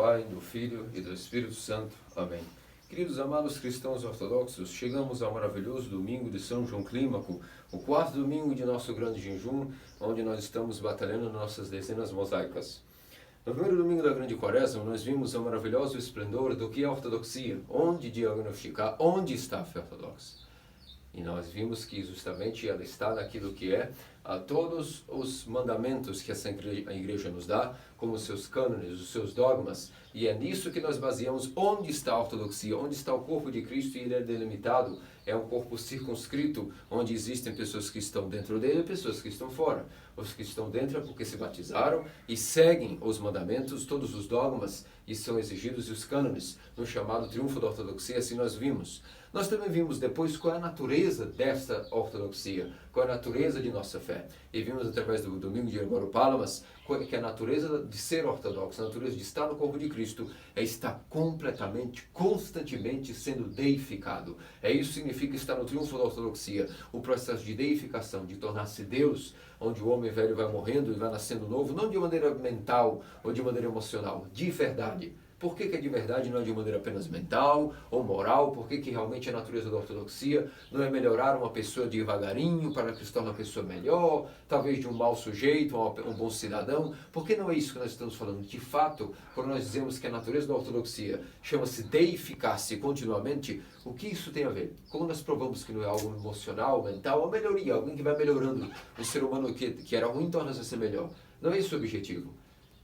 Pai, do Filho e do Espírito Santo. Amém. Queridos amados cristãos ortodoxos, chegamos ao maravilhoso domingo de São João Clímaco, o quarto domingo de nosso grande jejum, onde nós estamos batalhando nossas dezenas mosaicas. No primeiro domingo da grande quaresma, nós vimos o maravilhoso esplendor do que é a ortodoxia, onde diagnosticar onde está a fé ortodoxa. E nós vimos que justamente ela está naquilo que é todos os mandamentos que a igreja nos dá, como os seus cânones, os seus dogmas, e é nisso que nós baseamos onde está a ortodoxia, onde está o corpo de Cristo, e ele é delimitado, é um corpo circunscrito, onde existem pessoas que estão dentro dele e pessoas que estão fora. Os que estão dentro é porque se batizaram e seguem os mandamentos, todos os dogmas, e são exigidos, e os cânones, no chamado triunfo da ortodoxia, assim nós vimos. Nós também vimos depois qual é a natureza desta ortodoxia, qual é a natureza de nossa fé. E vimos através do domingo de Agorapalamas que a natureza de ser ortodoxo, a natureza de estar no corpo de Cristo, é estar completamente, constantemente sendo deificado. Isso significa estar no triunfo da ortodoxia, o processo de deificação, de tornar-se Deus, onde o homem velho vai morrendo e vai nascendo novo, não de maneira mental ou de maneira emocional, de verdade. Por que é de verdade, não é de maneira apenas mental ou moral? Por que realmente a natureza da ortodoxia não é melhorar uma pessoa devagarinho para que se torne uma pessoa melhor, talvez de um mau sujeito, um bom cidadão? Por que não é isso que nós estamos falando? De fato, quando nós dizemos que a natureza da ortodoxia chama-se deificar-se continuamente, o que isso tem a ver? Como nós provamos que não é algo emocional, mental, uma melhoria, alguém que vai melhorando o ser humano que era ruim torna-se a ser melhor. Não é esse o objetivo.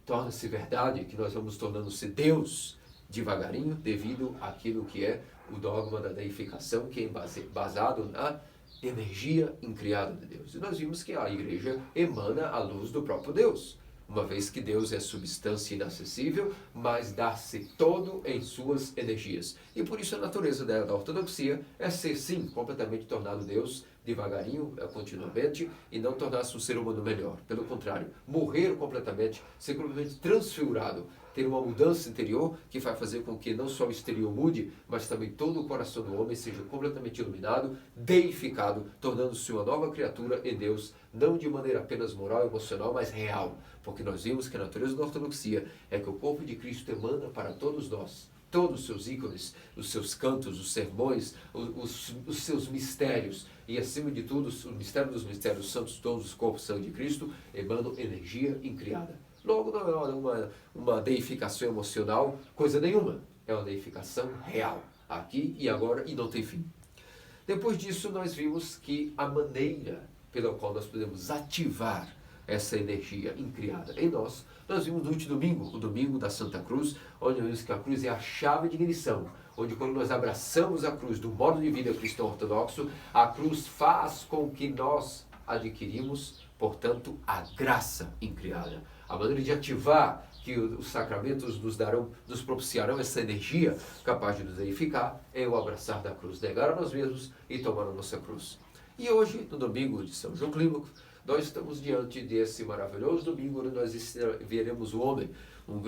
Torna-se verdade que nós vamos tornando-se Deus devagarinho devido àquilo que é o dogma da deificação, que é basado na energia incriada de Deus. E nós vimos que a igreja emana a luz do próprio Deus, uma vez que Deus é substância inacessível, mas dá-se todo em suas energias. E por isso a natureza da ortodoxia é ser, sim, completamente tornado Deus, devagarinho, continuamente, e não tornar-se um ser humano melhor. Pelo contrário, morrer completamente, ser completamente transfigurado, ter uma mudança interior que vai fazer com que não só o exterior mude, mas também todo o coração do homem seja completamente iluminado, deificado, tornando-se uma nova criatura em Deus, não de maneira apenas moral e emocional, mas real. Porque nós vimos que a natureza da ortodoxia é que o corpo de Cristo emana para todos nós, todos os seus ícones, os seus cantos, os sermões, os seus mistérios, e acima de tudo, o mistério dos mistérios santos, todos os corpos santos de Cristo, emanam energia incriada. Logo, não é uma deificação emocional, coisa nenhuma. É uma deificação real, aqui e agora, e não tem fim. Depois disso, nós vimos que a maneira pela qual nós podemos ativar essa energia incriada em nós vimos no último domingo, o domingo da Santa Cruz, onde nós vimos que a cruz é a chave de ignição, onde quando nós abraçamos a cruz do modo de vida cristão ortodoxo, a cruz faz com que nós adquirimos, portanto, a graça incriada. A maneira de ativar que os sacramentos nos propiciarão essa energia capaz de nos edificar é o abraçar da cruz, negar a nós mesmos e tomar a nossa cruz. E hoje, no domingo de São João Clímaco, nós estamos diante desse maravilhoso domingo onde nós veremos o homem, um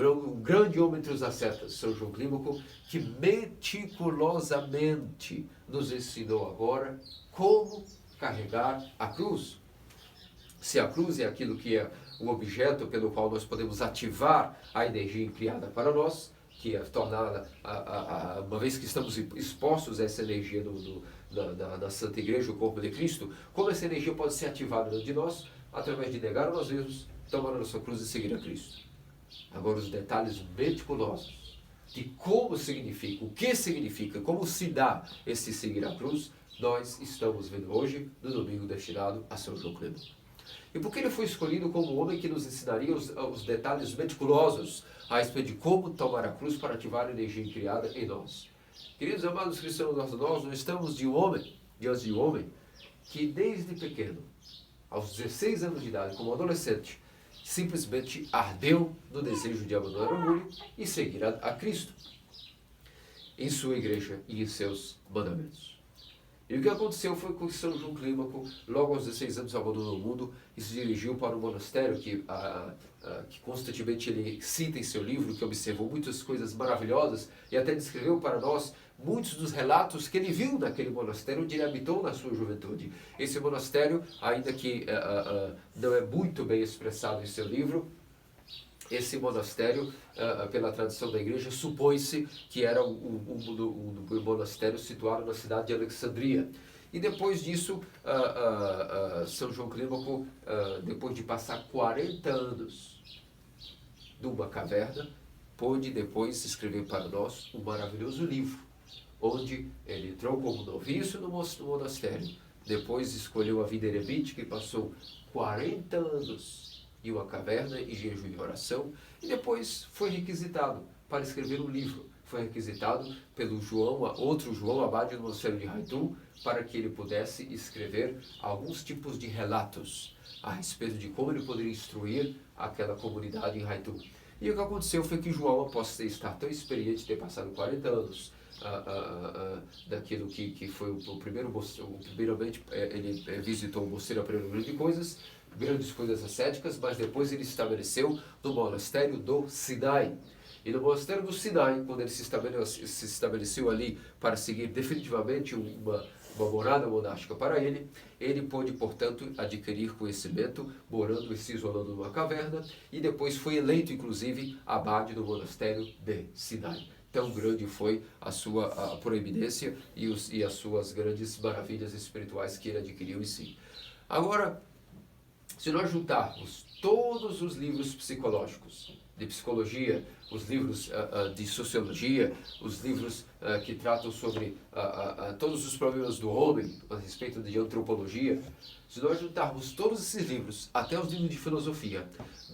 grande homem entre os ascetas, São João Clímaco, que meticulosamente nos ensinou agora como carregar a cruz. Se a cruz é aquilo que é o objeto pelo qual nós podemos ativar a energia incriada para nós, que é torná-la, uma vez que estamos expostos a essa energia da Santa Igreja, o corpo de Cristo, como essa energia pode ser ativada dentro de nós, através de negar a nós mesmos, tomar a nossa cruz e seguir a Cristo. Agora, os detalhes meticulosos de como significa, o que significa, como se dá esse seguir a cruz, nós estamos vendo hoje, no domingo destinado a São João Clímaco. E por que ele foi escolhido como o homem que nos ensinaria os detalhes meticulosos a respeito de como tomar a cruz para ativar a energia criada em nós? Queridos amados cristãos ortodoxos, nós estamos diante de um homem que desde pequeno, aos 16 anos de idade, como adolescente, simplesmente ardeu no desejo de abandonar o orgulho e seguir a Cristo em sua igreja e em seus mandamentos. E o que aconteceu foi que São João Clímaco, logo aos 16 anos, abandonou o mundo e se dirigiu para um monastério que constantemente ele cita em seu livro, que observou muitas coisas maravilhosas e até descreveu para nós muitos dos relatos que ele viu naquele monastério onde ele habitou na sua juventude. Esse monastério, ainda que não é muito bem expressado em seu livro, esse monastério, pela tradição da igreja, supõe-se que era um monastério situado na cidade de Alexandria. E depois disso, São João Clímaco, depois de passar 40 anos numa caverna, pôde depois escrever para nós um maravilhoso livro, onde ele entrou como noviço no monastério, depois escolheu a vida eremítica e passou 40 anos em uma caverna, em jejum e oração, e depois foi requisitado para escrever um livro. Foi requisitado pelo outro João, abade do mosteiro de Haitu, para que ele pudesse escrever alguns tipos de relatos a respeito de como ele poderia instruir aquela comunidade em Haitu. E o que aconteceu foi que João, após estar tão experiente, ter passado 40 anos daquilo que foi o primeiro mosteiro, primeiramente ele visitou o mosteiro aprendendo grandes coisas ascéticas, mas depois ele estabeleceu no monastério do Sinai. E no monastério do Sinai, quando ele se estabeleceu ali para seguir definitivamente uma morada monástica para ele pôde, portanto, adquirir conhecimento, morando e se isolando numa caverna, e depois foi eleito, inclusive, abade do monastério de Sinai. Tão grande foi a sua proeminência e as suas grandes maravilhas espirituais que ele adquiriu em si. Agora, se nós juntarmos todos os livros psicológicos, de psicologia, os livros de sociologia, os livros que tratam sobre todos os problemas do homem, a respeito de antropologia, se nós juntarmos todos esses livros, até os livros de filosofia,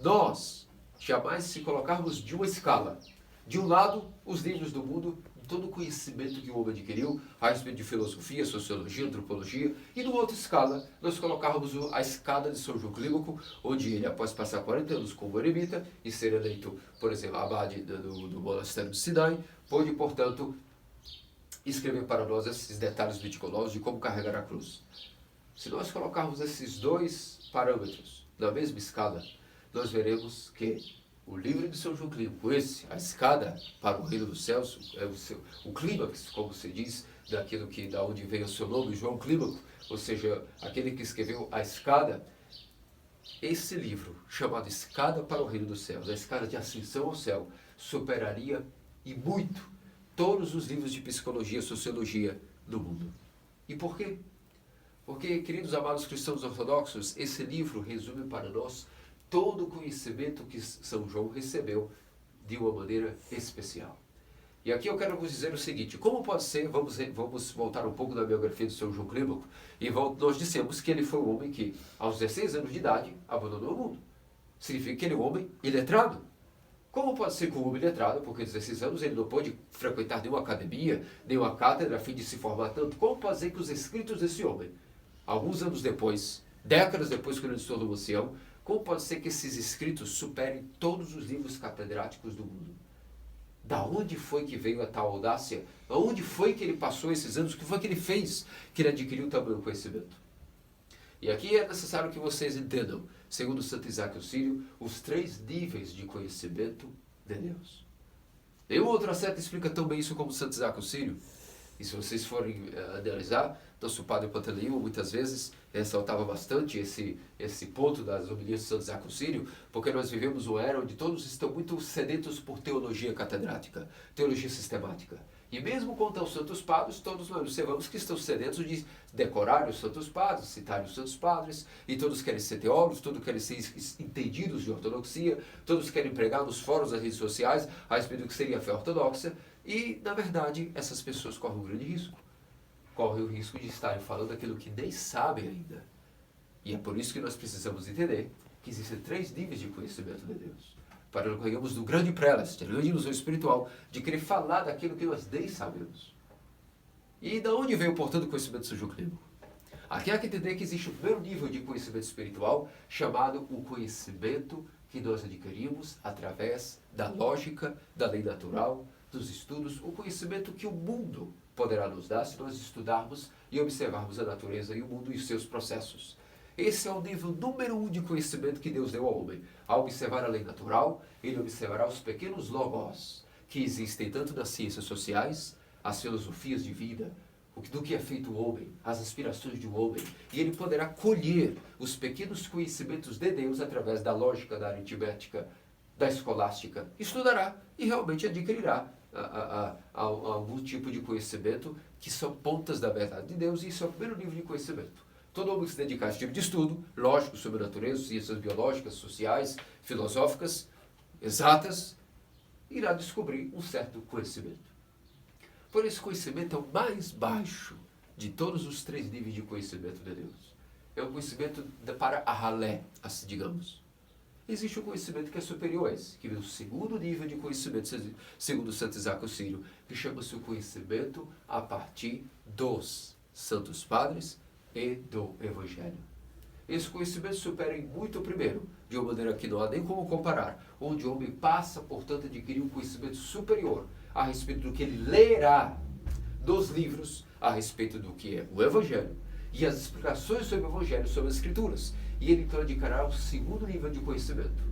nós jamais se colocarmos de uma escala. De um lado, os livros do mundo, todo o conhecimento que o homem adquiriu a respeito de filosofia, sociologia, antropologia, e numa outra escala, nós colocarmos a escada de São João Clímaco, onde ele, após passar 40 anos como eremita e ser eleito, por exemplo, abade do monastério de Sinai, pôde, portanto, escrever para nós esses detalhes meticulosos de como carregar a cruz. Se nós colocarmos esses dois parâmetros na mesma escala, nós veremos que o livro de São João Clímaco, a escada para o reino dos céus, o clímax, como se diz, da onde veio o seu nome, João Clímaco, ou seja, aquele que escreveu a escada. Esse livro, chamado Escada para o Reino dos Céus, a escada de ascensão ao céu, superaria e muito todos os livros de psicologia e sociologia do mundo. E por quê? Porque, queridos amados cristãos ortodoxos, esse livro resume para nós todo o conhecimento que São João recebeu de uma maneira especial. E aqui eu quero vos dizer o seguinte, como pode ser, vamos voltar um pouco na biografia de São João Clímaco, e nós dissemos que ele foi um homem que, aos 16 anos de idade, abandonou o mundo. Significa que ele é um homem iletrado. Como pode ser que um homem iletrado, porque aos 16 anos ele não pôde frequentar nenhuma academia, nenhuma cátedra, a fim de se formar tanto? Como pode ser que os escritos desse homem, alguns anos depois, décadas depois que ele se tornou ancião, como pode ser que esses escritos superem todos os livros catedráticos do mundo? Da onde foi que veio a tal audácia? Aonde foi que ele passou esses anos? O que foi que ele fez que ele adquiriu tamanho conhecimento? E aqui é necessário que vocês entendam, segundo Santo Isaac Sírio, os 3 níveis de conhecimento de Deus. Nenhum outro asceta explica tão bem isso como Santo Isaac Sírio. E se vocês forem analisar, nosso padre Pantaleão muitas vezes ressaltava bastante esse ponto das homilias de Santo Isaac Sírio, porque nós vivemos uma era onde todos estão muito sedentos por teologia catedrática, teologia sistemática. E mesmo quanto aos santos padres, todos nós observamos que estão sedentos de decorar os santos padres, citar os santos padres, e todos querem ser teólogos, todos querem ser entendidos de ortodoxia, todos querem pregar nos fóruns das redes sociais a respeito do que seria a fé ortodoxa, e, na verdade, essas pessoas correm um grande risco. Correm o risco de estarem falando aquilo que nem sabem ainda. E é por isso que nós precisamos entender que existem 3 níveis de conhecimento de Deus. Para não corrermos do grande prelast, da grande ilusão espiritual, de querer falar daquilo que nós nem sabemos. E de onde veio, portanto, o conhecimento de São João Clímaco? Aqui há que entender que existe o primeiro nível de conhecimento espiritual, chamado o conhecimento que nós adquirimos através da lógica, da lei natural, dos estudos, o conhecimento que o mundo poderá nos dar se nós estudarmos e observarmos a natureza e o mundo e os seus processos. Esse é o nível número 1 de conhecimento que Deus deu ao homem. Ao observar a lei natural, ele observará os pequenos logos que existem tanto nas ciências sociais, as filosofias de vida, do que é feito o homem, as aspirações de um homem, e ele poderá colher os pequenos conhecimentos de Deus através da lógica, da aritmética da escolástica, estudará e realmente adquirirá algum tipo de conhecimento que são pontas da verdade de Deus, e isso é o primeiro nível de conhecimento. Todo homem que se dedicar a esse tipo de estudo, lógico, sobre a natureza, ciências biológicas, sociais, filosóficas, exatas, irá descobrir um certo conhecimento. Por esse conhecimento é o mais baixo de todos os 3 níveis de conhecimento de Deus. É um conhecimento para a ralé, assim digamos. Existe um conhecimento que é superior a esse, que é o segundo nível de conhecimento, segundo Santo Isaac o Sírio, que chama-se o conhecimento a partir dos Santos Padres e do Evangelho. Esse conhecimento supera em muito o primeiro, de uma maneira que não há nem como comparar, onde o homem passa, portanto, a adquirir um conhecimento superior a respeito do que ele lerá dos livros, a respeito do que é o Evangelho, e as explicações sobre o Evangelho, sobre as Escrituras. E ele então adquirirá o segundo nível de conhecimento.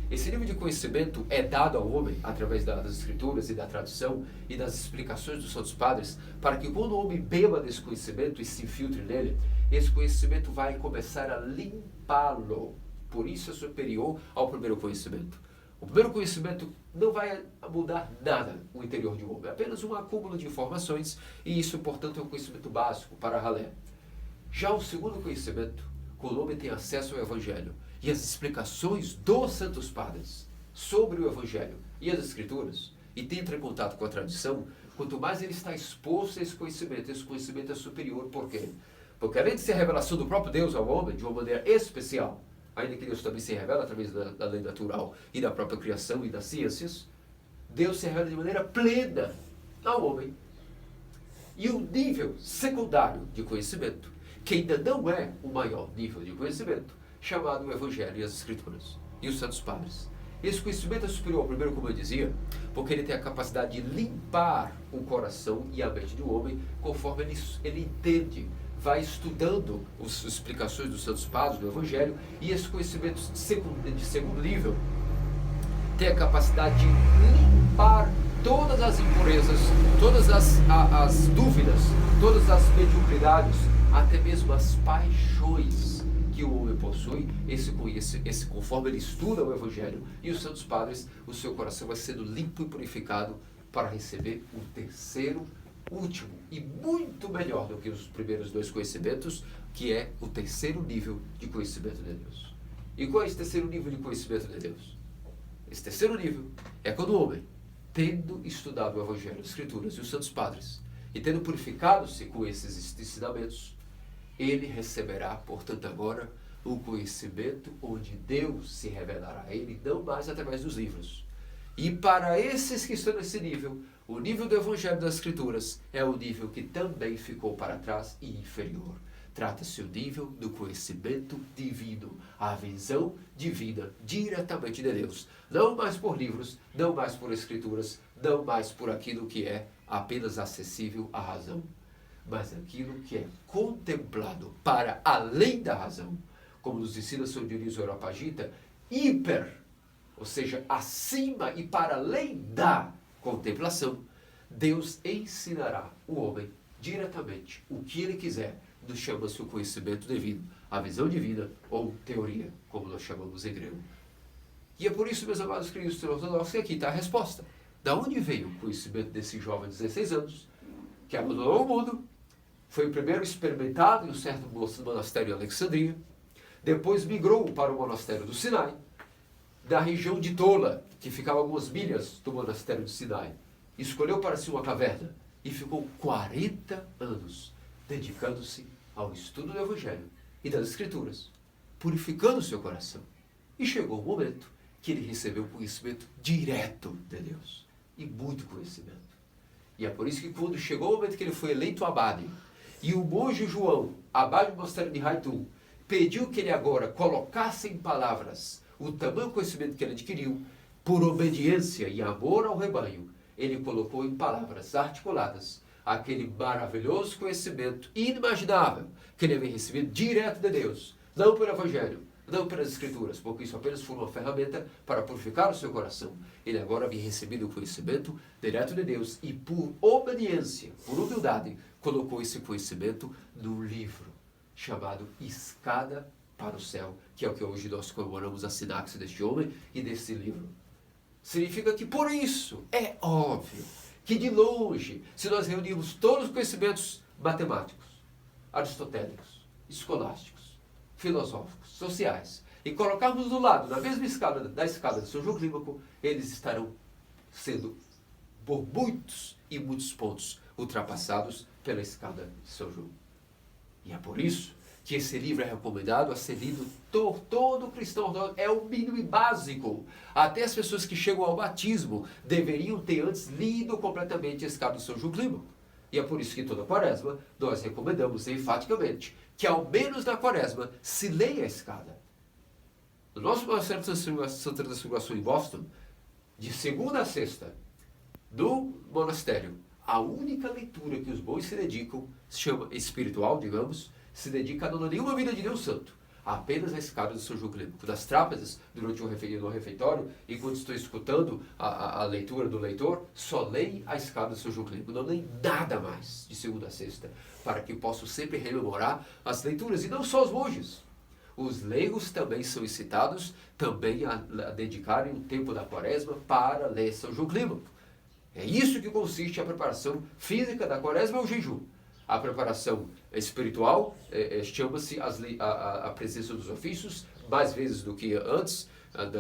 Esse nível de conhecimento é dado ao homem através das Escrituras e da tradição e das explicações dos Santos Padres, para que quando o homem beba desse conhecimento e se infiltre nele, esse conhecimento vai começar a limpá-lo. Por isso é superior ao primeiro conhecimento. O primeiro conhecimento não vai mudar nada no interior de um homem, é apenas um acúmulo de informações, e isso, portanto, é um conhecimento básico para a ralé. Já o segundo conhecimento, quando o homem tem acesso ao Evangelho e as explicações dos Santos Padres sobre o Evangelho e as Escrituras, e tem entra em contato com a tradição, quanto mais ele está exposto a esse conhecimento é superior. Por quê? Porque além de ser a revelação do próprio Deus ao homem, de uma maneira especial, ainda que Deus também se revela através da lei natural e da própria criação e das ciências, Deus se revela de maneira plena ao homem. E o nível secundário de conhecimento, que ainda não é o maior nível de conhecimento, chamado o Evangelho e as Escrituras e os Santos Padres. Esse conhecimento é superior ao primeiro, como eu dizia, porque ele tem a capacidade de limpar o coração e a mente do homem conforme ele entende, vai estudando as explicações dos Santos Padres, do Evangelho, e esse conhecimento de segundo nível tem a capacidade de limpar todas as impurezas, todas as dúvidas, todas as mediocridades, até mesmo as paixões que o homem possui. Esse conforme ele estuda o Evangelho e os Santos Padres, o seu coração vai sendo limpo e purificado para receber o terceiro, último e muito melhor do que os primeiros 2 conhecimentos, que é o terceiro nível de conhecimento de Deus. E qual é esse terceiro nível de conhecimento de Deus? Esse terceiro nível é quando o homem, tendo estudado o Evangelho, as Escrituras e os Santos Padres, e tendo purificado-se com esses ensinamentos, ele receberá, portanto, agora o conhecimento onde Deus se revelará a ele, não mais através dos livros. E para esses que estão nesse nível, o nível do Evangelho das Escrituras é o nível que também ficou para trás e inferior. Trata-se do nível do conhecimento divino, a visão divina diretamente de Deus. Não mais por livros, não mais por escrituras, não mais por aquilo que é apenas acessível à razão, mas aquilo que é contemplado para além da razão, como nos ensina São Dionísio Areopagita, ou seja, acima e para além da contemplação, Deus ensinará o homem diretamente o que ele quiser, chama-se o conhecimento divino, a visão divina ou teoria, como nós chamamos em grego. E é por isso, meus amados cristãos ortodoxos, que aqui está a resposta. Da onde veio o conhecimento desse jovem de 16 anos, que abandonou o mundo, foi primeiro experimentado em um certo monastério em Alexandria, depois migrou para o monastério do Sinai, da região de Tola, que ficava a algumas milhas do monastério do Sinai, escolheu para si uma caverna e ficou 40 anos dedicando-se ao estudo do Evangelho e das Escrituras, purificando o seu coração. E chegou o momento que ele recebeu conhecimento direto de Deus, e muito conhecimento. E é por isso que quando chegou o momento que ele foi eleito abade, e o monge João, abade do mosteiro de Haitum, pediu que ele agora colocasse em palavras o tamanho conhecimento que ele adquiriu, por obediência e amor ao rebanho, ele colocou em palavras articuladas aquele maravilhoso conhecimento inimaginável que ele havia recebido direto de Deus, não pelo Evangelho, não pelas Escrituras, porque isso apenas foi uma ferramenta para purificar o seu coração. Ele agora havia recebido o conhecimento direto de Deus e, por obediência, por humildade, colocou esse conhecimento no livro chamado Escada para o Céu, que é o que hoje nós comemoramos a sinapse deste homem e desse livro. significa que por isso é óbvio que de longe, se nós reunirmos todos os conhecimentos matemáticos, aristotélicos, escolásticos, filosóficos, sociais, e colocarmos do lado, na mesma escala, da escala de São João Clímaco, eles estarão sendo, por muitos e muitos pontos, ultrapassados pela escala de São João. E é por isso que esse livro é recomendado a ser lido por todo cristão. É o mínimo e básico. Até as pessoas que chegam ao batismo deveriam ter antes lido completamente a escada do São João Clímaco. E é por isso que toda quaresma nós recomendamos enfaticamente que ao menos na quaresma se leia a escada. No nosso Monastério de Santa Transfiguração em Boston, de segunda a sexta, do monastério, a única leitura que os bons se dedicam, se chama espiritual, digamos, se dedica a não nenhuma vida de Deus Santo, apenas a escada do São João Clímaco. Das trápedas, durante o refeitório, e quando estou escutando a leitura do leitor, só leio a escada do São João Clímaco, não leio nada mais de segunda a sexta, para que possam sempre rememorar as leituras, e não só os monges. Os leigos também são incitados também a dedicarem o tempo da quaresma para ler São João Clímaco. É isso que consiste a preparação física da quaresma, é o jejum. A preparação espiritual chama-se a presença dos ofícios, mais vezes do que antes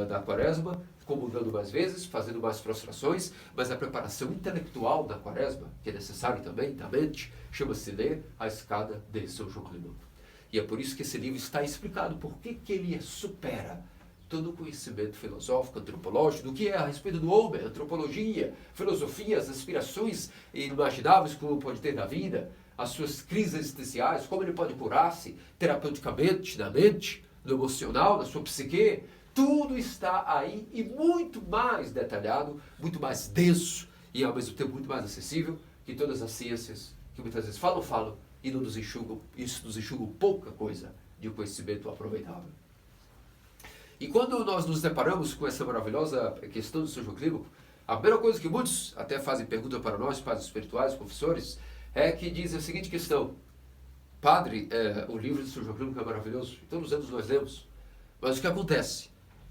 da quaresma, comungando mais vezes, fazendo mais prostrações, mas a preparação intelectual da quaresma, que é necessária também, da mente, chama-se ler a escada de São João Clímaco. E é por isso que esse livro está explicado por que ele supera todo o conhecimento filosófico, antropológico, do que é a respeito do homem, antropologia, filosofia, as aspirações inimagináveis que o homem pode ter na vida, as suas crises existenciais, como ele pode curar-se terapeuticamente, na mente, no emocional, na sua psique. Tudo está aí e muito mais detalhado, muito mais denso e ao mesmo tempo muito mais acessível que todas as ciências que muitas vezes falam e não nos enxugam, isso nos enxuga pouca coisa de conhecimento aproveitável. E quando nós nos deparamos com essa maravilhosa questão do São João Clímaco, a primeira coisa que muitos até fazem pergunta para nós, padres espirituais, confessores, é que dizem a seguinte questão: Padre, o livro de São João Clímaco é maravilhoso, todos os anos nós lemos, mas o que acontece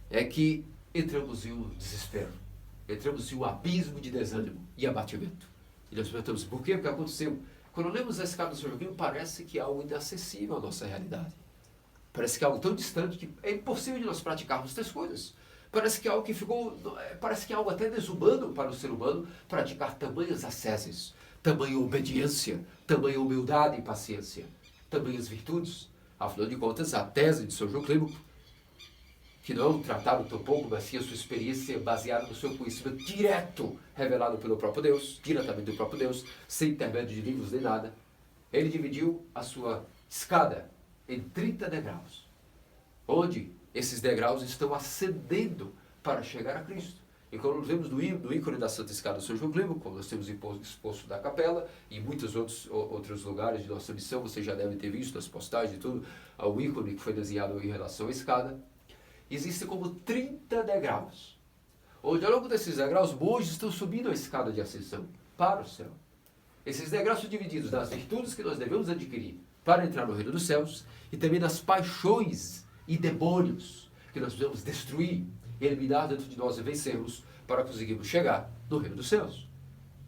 é que entramos em um desespero, entramos em um abismo de desânimo e abatimento. E nós perguntamos, por quê? O que aconteceu? Quando lemos a escada do São João Clímaco, parece que é algo inacessível à nossa realidade. Parece que é algo tão distante que é impossível de nós praticarmos tais coisas. Parece que é algo que parece que é algo até desumano para o ser humano praticar tamanhas asceses, tamanha obediência, tamanha humildade e paciência, tamanhas virtudes. Afinal de contas, a tese de São João Clímaco, que não é um tratado tão pouco, mas sim a sua experiência baseada no seu conhecimento direto, revelado pelo próprio Deus, diretamente do próprio Deus, sem intermédio de livros nem nada, ele dividiu a sua escada em 30 degraus, onde esses degraus estão ascendendo para chegar a Cristo. E quando nós vemos do ícone da Santa Escada do São João Clímaco, como nós temos exposto da capela e muitos outros lugares de nossa missão, vocês já devem ter visto nas postagens e tudo, o ícone que foi desenhado em relação à escada, existem como 30 degraus, onde ao longo desses degraus, monges estão subindo a escada de ascensão para o céu. Esses degraus são divididos nas virtudes que nós devemos adquirir para entrar no reino dos céus e também nas paixões e demônios que nós devemos destruir, eliminar dentro de nós e vencermos para conseguirmos chegar no reino dos céus.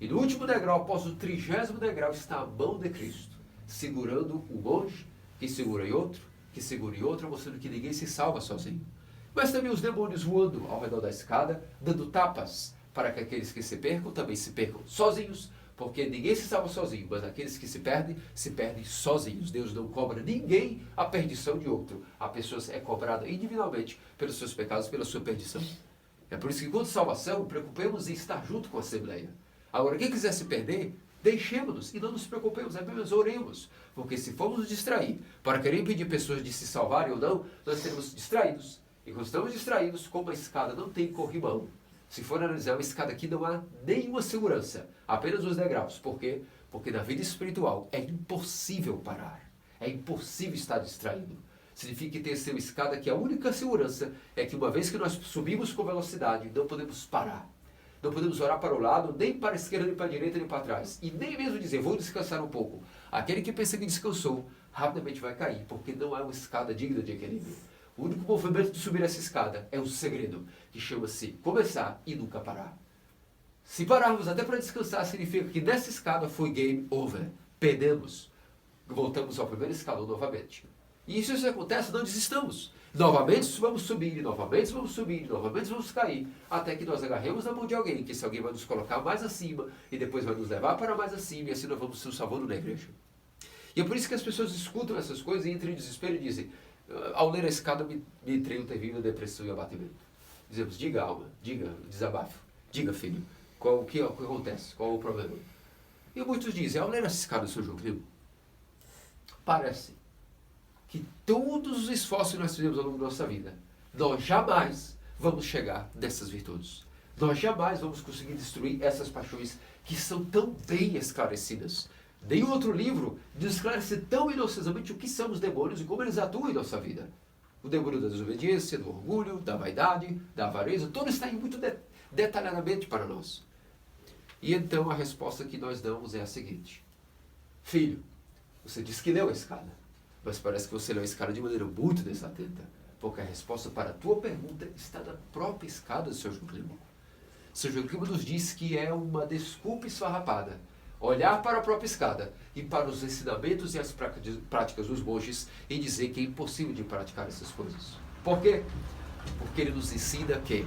E no último degrau, após o 30º degrau, está a mão de Cristo, segurando o monge, que segura em outro, que segura em outro, mostrando que ninguém se salva sozinho. Mas também os demônios voando ao redor da escada, dando tapas para que aqueles que se percam também se percam sozinhos, porque ninguém se salva sozinho, mas aqueles que se perdem sozinhos. Deus não cobra ninguém a perdição de outro. A pessoa é cobrada individualmente pelos seus pecados, pela sua perdição. É por isso que, quanto salvação, preocupemos em estar junto com a Assembleia. Agora, quem quiser se perder, deixemos-nos e não nos preocupemos, apenas oremos. Porque se formos nos distrair para querer impedir pessoas de se salvarem ou não, nós seremos distraídos. E quando estamos distraídos, como a escada não tem corrimão, se for analisar uma escada aqui, não há nenhuma segurança, apenas os degraus. Por quê? Porque na vida espiritual é impossível parar, é impossível estar distraído. Significa que tem essa escada que a única segurança é que uma vez que nós subimos com velocidade, não podemos parar. Não podemos orar para o lado, nem para a esquerda, nem para a direita, nem para trás. E nem mesmo dizer, vou descansar um pouco. Aquele que pensa que descansou, rapidamente vai cair, porque não é uma escada digna de equilíbrio. O único movimento de subir essa escada é um segredo, que chama-se começar e nunca parar. Se pararmos até para descansar, significa que nessa escada foi game over. Perdemos. Voltamos ao primeiro escalão novamente. E isso acontece, não desistamos. Novamente vamos subir, novamente vamos subir, novamente vamos cair, até que nós agarremos na mão de alguém, que esse alguém vai nos colocar mais acima, e depois vai nos levar para mais acima, e assim nós vamos nos salvando na igreja. E é por isso que as pessoas escutam essas coisas e entram em desespero e dizem, ao ler a escada me entrei em terrível depressão e abatimento. Dizemos, diga alma, diga desabafo, diga filho, o que acontece, qual o problema? E muitos dizem, ao ler essa escada, Sr. João Clima, parece que todos os esforços que nós fizemos ao longo da nossa vida, nós jamais vamos chegar nessas virtudes. Nós jamais vamos conseguir destruir essas paixões que são tão bem esclarecidas. Nenhum outro livro nos esclarece tão minuciosamente o que são os demônios e como eles atuam em nossa vida. O demônio da desobediência, do orgulho, da vaidade, da avareza, tudo está aí muito detalhadamente para nós. E então a resposta que nós damos é a seguinte. Filho, você disse que leu a escada, mas parece que você leu a escada de maneira muito desatenta, porque a resposta para a tua pergunta está na própria escada do Sr. João Clima. O Sr. João Clima nos diz que é uma desculpa esfarrapada olhar para a própria escada e para os ensinamentos e as práticas dos monges e dizer que é impossível de praticar essas coisas. Por quê? Porque ele nos ensina que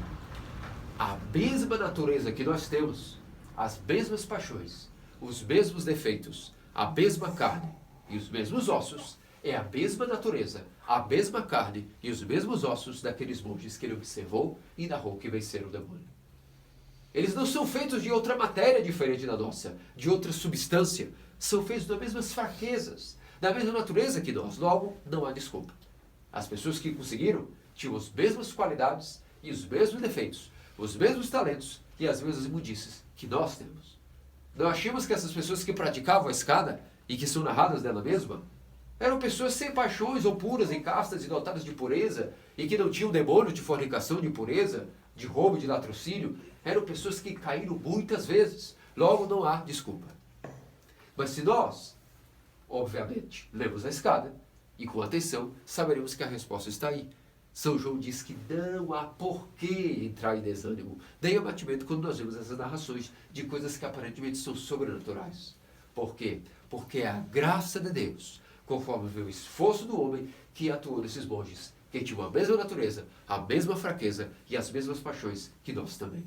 a mesma natureza que nós temos, as mesmas paixões, os mesmos defeitos, a mesma carne e os mesmos ossos, é a mesma natureza, a mesma carne e os mesmos ossos daqueles monges que ele observou e narrou que venceram o demônio. Eles não são feitos de outra matéria diferente da nossa, de outra substância. São feitos das mesmas fraquezas, da mesma natureza que nós. Logo, não há desculpa. As pessoas que conseguiram tinham as mesmas qualidades e os mesmos defeitos, os mesmos talentos e as mesmas imundícies que nós temos. Não achamos que essas pessoas que praticavam a escada e que são narradas dela mesma eram pessoas sem paixões ou puras, em castas e dotadas de pureza e que não tinham demônio de fornicação, de impureza, de roubo, de latrocínio. Eram pessoas que caíram muitas vezes. Logo, não há desculpa. Mas se nós, obviamente, lemos a escada e com atenção, saberemos que a resposta está aí. São João diz que não há porquê entrar em desânimo, nem abatimento quando nós vemos essas narrações de coisas que aparentemente são sobrenaturais. Por quê? Porque é a graça de Deus, conforme vê o esforço do homem, que atuou nesses monges, que tinham a mesma natureza, a mesma fraqueza e as mesmas paixões que nós também.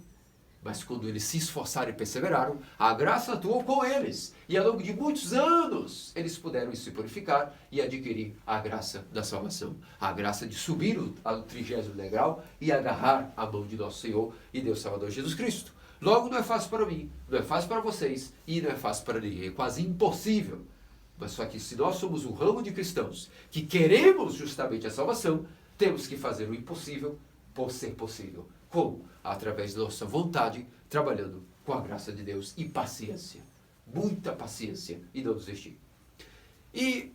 Mas quando eles se esforçaram e perseveraram, a graça atuou com eles. E ao longo de muitos anos, eles puderam se purificar e adquirir a graça da salvação. A graça de subir ao 30º degrau e agarrar a mão de nosso Senhor e Deus Salvador Jesus Cristo. Logo, não é fácil para mim, não é fácil para vocês e não é fácil para ninguém. É quase impossível. Mas só que se nós somos um ramo de cristãos que queremos justamente a salvação, temos que fazer o impossível por ser possível. Como? Através da nossa vontade, trabalhando com a graça de Deus e paciência. Muita paciência e não desistir. E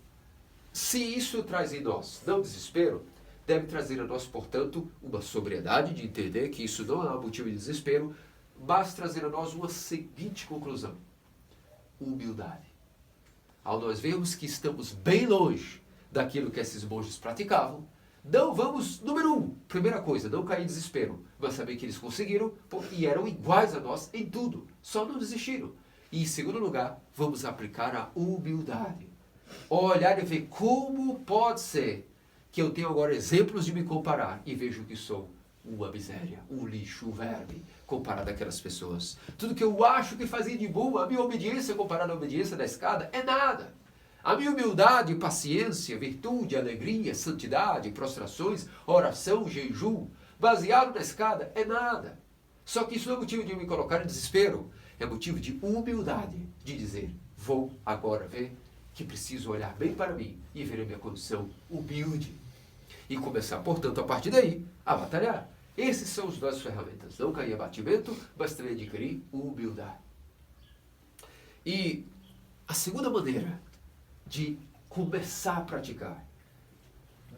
se isso traz em nós não desespero, deve trazer a nós, portanto, uma sobriedade de entender que isso não é um motivo de desespero, mas trazer a nós uma seguinte conclusão. Humildade. Ao nós vermos que estamos bem longe daquilo que esses monges praticavam, não vamos, número 1, primeira coisa, não cair em desespero, mas saber que eles conseguiram e eram iguais a nós em tudo, só não desistiram. E em segundo lugar, vamos aplicar a humildade. Olhar e ver como pode ser que eu tenho agora exemplos de me comparar e vejo que sou uma miséria, um lixo, um verme, comparado àquelas pessoas. Tudo que eu acho que fazia de bom, a minha obediência comparada à obediência da escada, é nada. A minha humildade, paciência, virtude, alegria, santidade, prostrações, oração, jejum, baseado na escada, é nada. Só que isso não é motivo de me colocar em desespero. É motivo de humildade, de dizer, vou agora ver que preciso olhar bem para mim e ver a minha condição humilde. E começar, portanto, a partir daí, a batalhar. Esses são as duas ferramentas. Não cair em abatimento, mas também adquirir humildade. E a segunda maneira de começar a praticar,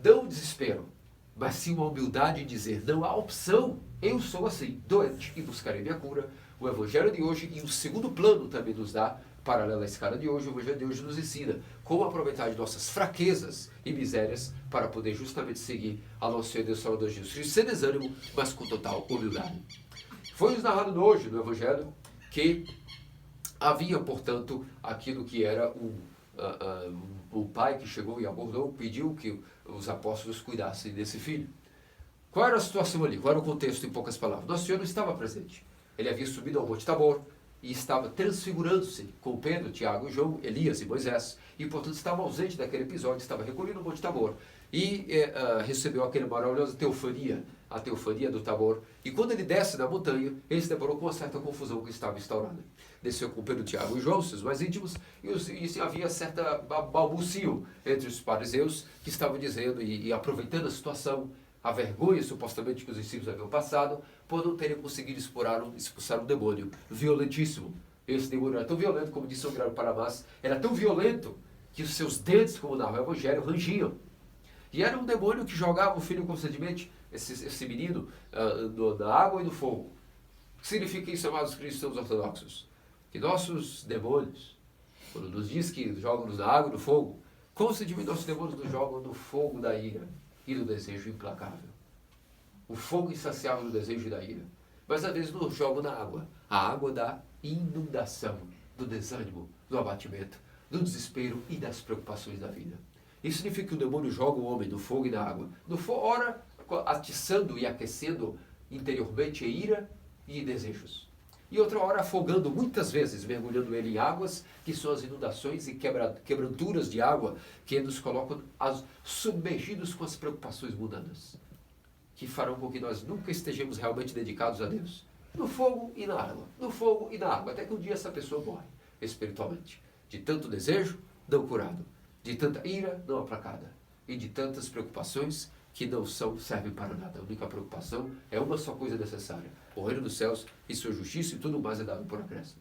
não desespero, mas sim uma humildade em dizer, não há opção, eu sou assim, doente e buscarei minha cura, o Evangelho de hoje, e um segundo plano também nos dá, paralelo à escala de hoje, o Evangelho de hoje nos ensina como aproveitar de nossas fraquezas e misérias para poder justamente seguir a nosso Senhor e Deus Salvador Jesus Cristo, sem desânimo, mas com total humildade. Foi-nos narrado hoje no Evangelho que havia, portanto, aquilo que era o pai que chegou e abordou, pediu que os apóstolos cuidassem desse filho. Qual era a situação ali? Qual era o contexto, em poucas palavras? Nosso Senhor não estava presente. Ele havia subido ao Monte Tabor e estava transfigurando-se com Pedro, Tiago, João, Elias e Moisés, e portanto estava ausente daquele episódio, estava recolhido no Monte Tabor e recebeu aquela maravilhosa teofania, a teofania do Tabor, e quando ele desce da montanha, ele se deparou com uma certa confusão que estava instaurada. Desceu com Pedro, Tiago e João, seus mais íntimos, e havia certa balbucio entre os fariseus que estavam dizendo e aproveitando a situação, a vergonha supostamente que os discípulos haviam passado, por não terem conseguido expulsar um demônio violentíssimo. Esse demônio era tão violento, como disse o Grande Paramás, era tão violento que os seus dentes, como narra o Evangelho, rangiam. E era um demônio que jogava o filho constantemente, esse menino, na água e no fogo. O que significa isso, amados cristãos ortodoxos? Que nossos demônios, quando nos diz que jogam-nos na água e no fogo, constantemente nossos demônios nos jogam no fogo da ira e do desejo implacável. O fogo insaciável do desejo e da ira. Mas às vezes nos jogam na água. A água da inundação, do desânimo, do abatimento, do desespero e das preocupações da vida. Isso significa que o demônio joga o homem no fogo e na água. Ora, atiçando e aquecendo interiormente a ira e desejos. E outra hora afogando, muitas vezes, mergulhando ele em águas, que são as inundações e quebranturas de água, que nos colocam submergidos com as preocupações mundanas, que farão com que nós nunca estejamos realmente dedicados a Deus. No fogo e na água, no fogo e na água, até que um dia essa pessoa morre, espiritualmente, de tanto desejo não curado, de tanta ira não aplacada, e de tantas preocupações que não servem para nada. A única preocupação é uma só coisa necessária: o reino dos céus e sua justiça, e tudo mais é dado por acréscimo.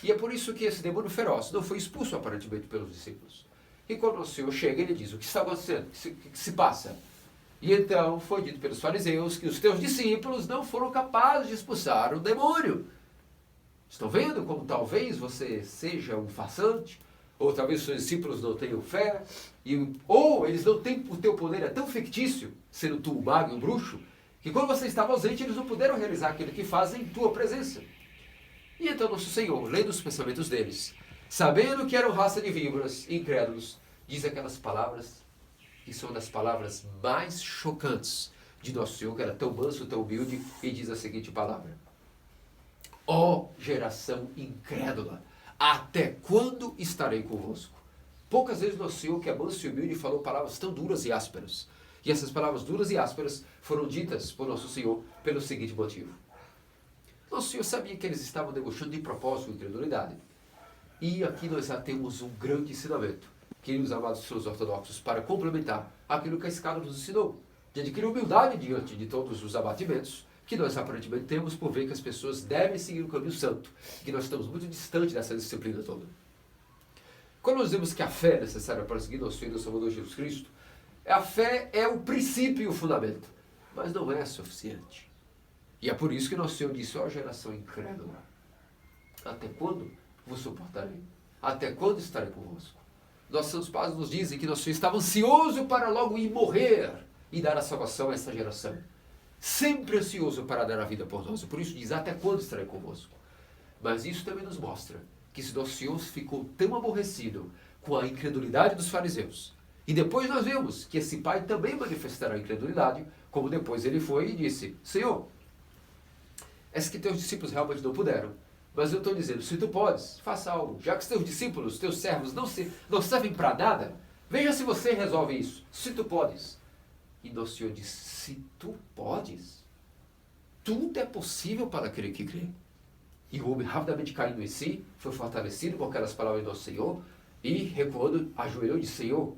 E é por isso que esse demônio feroz não foi expulso aparentemente pelos discípulos. E quando o Senhor chega, ele diz: o que está acontecendo? O que se passa? E então foi dito pelos fariseus que os teus discípulos não foram capazes de expulsar o demônio. Estão vendo como talvez você seja um farsante? Ou talvez os seus discípulos não tenham fé, ou eles não têm, o teu poder é tão fictício, sendo tu um mago e um bruxo, que quando você estava ausente, eles não puderam realizar aquilo que fazem em tua presença. E então nosso Senhor, lendo os pensamentos deles, sabendo que eram raça de víboras, incrédulos, diz aquelas palavras que são das palavras mais chocantes de nosso Senhor, que era tão manso, tão humilde, e diz a seguinte palavra: ó geração incrédula, até quando estarei convosco? Poucas vezes nosso Senhor, que é manso e humilde, falou palavras tão duras e ásperas. E essas palavras duras e ásperas foram ditas por nosso Senhor pelo seguinte motivo. Nosso Senhor sabia que eles estavam debochando de propósito, incredulidade. E aqui nós já temos um grande ensinamento, queridos amados filhos ortodoxos, para complementar aquilo que a escala nos ensinou, de adquirir humildade diante de todos os abatimentos que nós aparentemente temos por ver que as pessoas devem seguir o caminho santo, que nós estamos muito distante dessa disciplina toda. Quando nós dizemos que a fé é necessária para seguir nosso Senhor e Salvador Jesus Cristo, a fé é o princípio e o fundamento, mas não é suficiente. E é por isso que nosso Senhor disse: ó geração incrédula, até quando vos suportarei? Até quando estarei convosco? Nossos santos pais nos dizem que nosso Senhor estava ansioso para logo ir morrer e dar a salvação a essa geração. Sempre ansioso para dar a vida por nós. Por isso diz: até quando estarei convosco? Mas isso também nos mostra que se nosso Senhor ficou tão aborrecido com a incredulidade dos fariseus, e depois nós vemos que esse pai também manifestará a incredulidade, como depois ele foi e disse: Senhor, é que teus discípulos realmente não puderam, mas eu estou dizendo, se tu podes, faça algo. Já que os teus discípulos, teus servos não servem para nada, veja se você resolve isso, se tu podes. E nosso Senhor disse: se tu podes, tudo é possível para aquele que crê. E o homem, rapidamente caindo em si, foi fortalecido com aquelas palavras do nosso Senhor, e recuando, ajoelhou e disse: Senhor,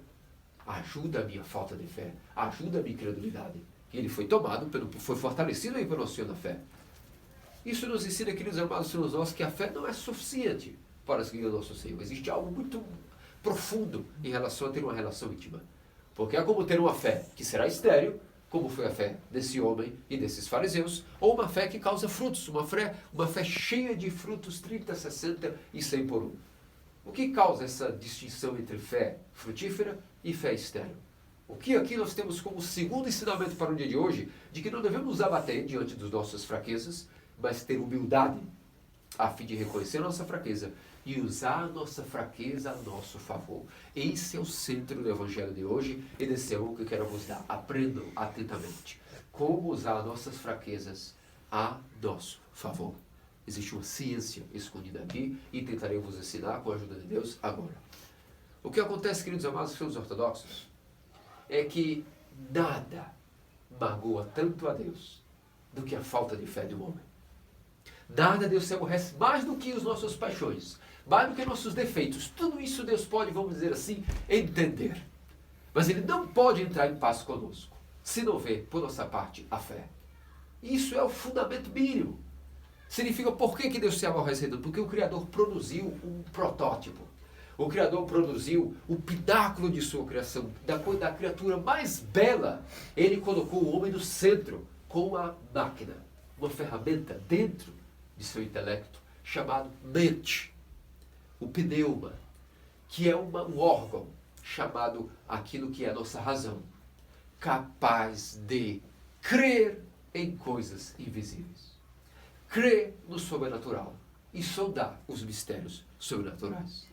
ajuda a minha falta de fé, ajuda a minha incredulidade. E ele foi tomado, foi fortalecido aí pelo nosso Senhor na fé. Isso nos ensina, queridos amados senhores nossos, que a fé não é suficiente para seguir o nosso Senhor. Existe algo muito profundo em relação a ter uma relação íntima. Porque é como ter uma fé que será estéril, como foi a fé desse homem e desses fariseus, ou uma fé que causa frutos, uma fé cheia de frutos 30, 60 e 100 por um. O que causa essa distinção entre fé frutífera e fé estéril? O que aqui nós temos como segundo ensinamento para o dia de hoje, de que não devemos nos abater diante das nossas fraquezas, mas ter humildade, a fim de reconhecer a nossa fraqueza e usar a nossa fraqueza a nosso favor. Esse é o centro do Evangelho de hoje e desse é o que eu quero vos dar. Aprendam atentamente como usar nossas fraquezas a nosso favor. Existe uma ciência escondida aqui e tentarei vos ensinar com a ajuda de Deus agora. O que acontece, queridos amados filhos ortodoxos, é que nada magoa tanto a Deus do que a falta de fé de um homem. Nada Deus se aborrece mais do que as nossas paixões, mais do que nossos defeitos. Tudo isso Deus pode, vamos dizer assim, entender. Mas Ele não pode entrar em paz conosco, se não vê, por nossa parte, a fé. Isso é o fundamento mínimo. Significa por que Deus se aborrece tanto? Porque o Criador produziu um protótipo. O Criador produziu o pináculo de sua criação, da criatura mais bela. Ele colocou o homem no centro, com a máquina, uma ferramenta dentro de seu intelecto, chamado mente. O pneuma, que é um órgão chamado aquilo que é a nossa razão, capaz de crer em coisas invisíveis, crer no sobrenatural e sondar os mistérios sobrenaturais.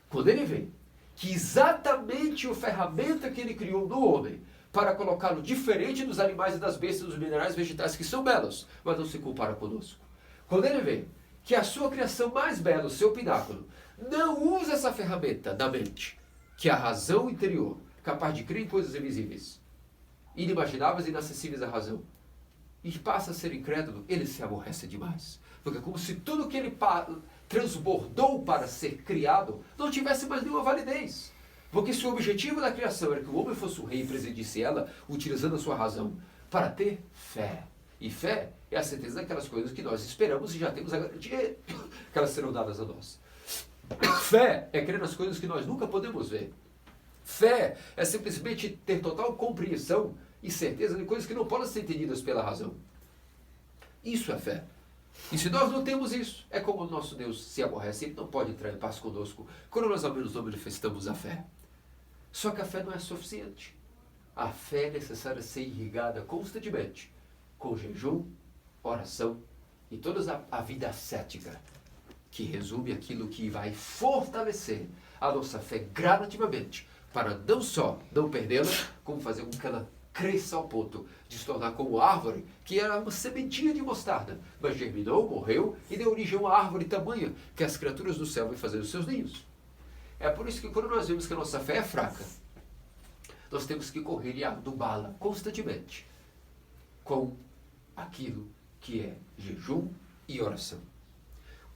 Quando ele vê que exatamente a ferramenta que ele criou no homem para colocá-lo diferente dos animais e das bestas, dos minerais e vegetais que são belos, mas não se compara conosco. Quando ele vê que a sua criação mais bela, o seu pináculo, não usa essa ferramenta da mente, que é a razão interior, capaz de crer em coisas invisíveis, inimagináveis e inacessíveis à razão, e passa a ser incrédulo, ele se aborrece demais. Porque é como se tudo que ele transbordou para ser criado não tivesse mais nenhuma validez. Porque se o objetivo da criação era que o homem fosse o rei e presidisse ela, utilizando a sua razão, para ter fé. E fé é a certeza daquelas coisas que nós esperamos e já temos a garantia que elas serão dadas a nós. Fé é crer nas coisas que nós nunca podemos ver. Fé é simplesmente ter total compreensão e certeza de coisas que não podem ser entendidas pela razão. Isso é fé. E se nós não temos isso, é como o nosso Deus se aborrece, Ele não pode entrar em paz conosco quando nós ao menos não manifestamos a fé. Só que a fé não é suficiente. A fé é necessária ser irrigada constantemente com jejum, oração e toda a vida ascética, que resume aquilo que vai fortalecer a nossa fé gradativamente, para não só não perdê-la, como fazer com que ela cresça ao ponto de se tornar como árvore, que era uma sementinha de mostarda, mas germinou, morreu e deu origem a uma árvore tamanha que as criaturas do céu vão fazer os seus ninhos. É por isso que quando nós vemos que a nossa fé é fraca, nós temos que correr e adubá-la constantemente com aquilo que é jejum e oração.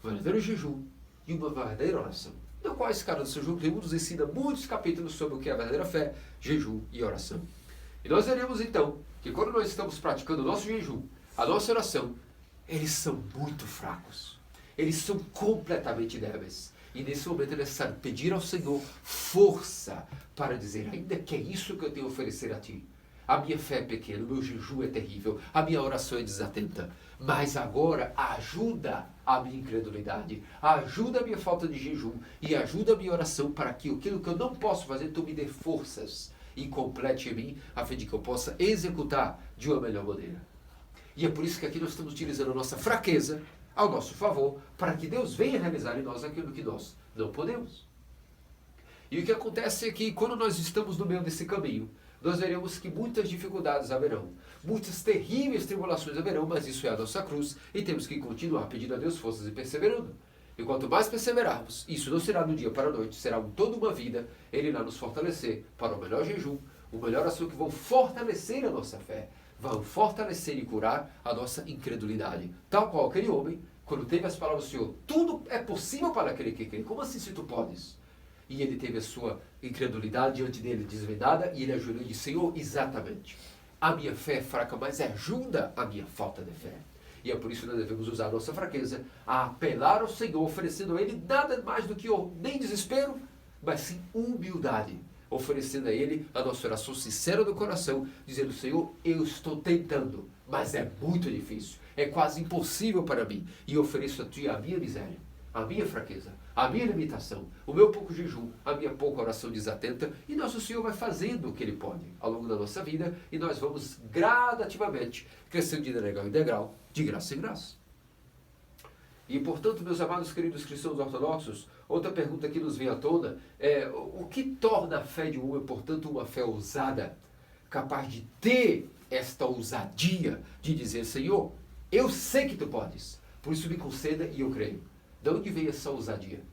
Um verdadeiro jejum e uma verdadeira oração. No qual esse cara do seu jogo nos ensina muitos capítulos sobre o que é a verdadeira fé, jejum e oração. E nós veremos então que quando nós estamos praticando o nosso jejum, a nossa oração, eles são muito fracos. Eles são completamente débeis. E nesse momento é necessário pedir ao Senhor força para dizer, ainda que é isso que eu tenho a oferecer a Ti. A minha fé é pequena, o meu jejum é terrível, a minha oração é desatenta. Mas agora ajuda a minha incredulidade, ajuda a minha falta de jejum e ajuda a minha oração para que aquilo que eu não posso fazer, Tu me dê forças e complete em mim, a fim de que eu possa executar de uma melhor maneira. E é por isso que aqui nós estamos utilizando a nossa fraqueza ao nosso favor, para que Deus venha realizar em nós aquilo que nós não podemos. E o que acontece é que quando nós estamos no meio desse caminho, nós veremos que muitas dificuldades haverão, muitas terríveis tribulações haverão, mas isso é a nossa cruz e temos que continuar pedindo a Deus forças e perseverando. E quanto mais perseverarmos, isso não será do dia para a noite, será toda uma vida, Ele irá nos fortalecer para o melhor jejum, o melhor oração que vão fortalecer a nossa fé, vão fortalecer e curar a nossa incredulidade. Tal qual aquele homem, quando teve as palavras do Senhor, tudo é possível para aquele que crê. Como assim se tu podes? E ele teve a sua incredulidade diante dele desvendada e ele ajoelhou e disse, Senhor, exatamente, a minha fé é fraca, mas ajuda a minha falta de fé. E é por isso que nós devemos usar a nossa fraqueza a apelar ao Senhor, oferecendo a Ele nada mais do que nem desespero, mas sim humildade. oferecendo a Ele a nossa oração sincera do coração, dizendo: Senhor, eu estou tentando, mas é muito difícil, é quase impossível para mim, e ofereço a Ti a minha miséria, a minha fraqueza, a minha limitação, o meu pouco jejum, a minha pouca oração desatenta, e nosso Senhor vai fazendo o que Ele pode ao longo da nossa vida, e nós vamos gradativamente crescendo de degrau em degrau, de graça em graça. E, portanto, meus amados queridos cristãos ortodoxos, outra pergunta que nos vem à tona é: o que torna a fé de um homem, portanto, uma fé ousada, capaz de ter esta ousadia de dizer: Senhor, eu sei que Tu podes, por isso me conceda e eu creio. De onde vem essa ousadia?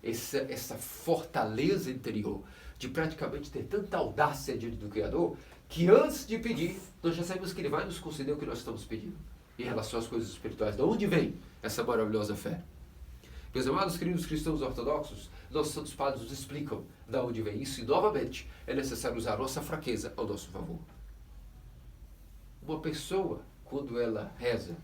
Essa fortaleza interior de praticamente ter tanta audácia diante do Criador, que antes de pedir, nós já sabemos que Ele vai nos conceder o que nós estamos pedindo em relação às coisas espirituais. De onde vem essa maravilhosa fé? Meus amados queridos cristãos ortodoxos, nossos santos padres nos explicam de onde vem isso, e novamente é necessário usar a nossa fraqueza ao nosso favor. Uma pessoa, quando ela reza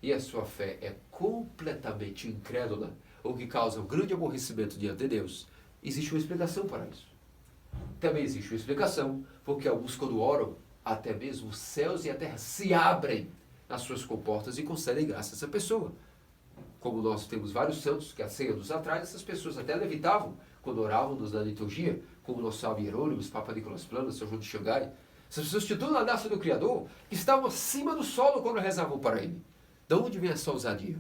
e a sua fé é completamente incrédula, ou que causa um grande aborrecimento diante de Deus, existe uma explicação para isso. Também existe uma explicação porque alguns, quando oram, até mesmo os céus e a terra se abrem nas suas comportas e concedem graça a essa pessoa. Como nós temos vários santos que há 100 anos atrás, essas pessoas até levitavam quando orávamos na liturgia, como nosso sábio Hierônimo, Papa Nicolas Plano, São João de Xangai. Essas pessoas tinham toda a graça do Criador, que estavam acima do solo quando rezavam para Ele. De onde vem essa ousadia?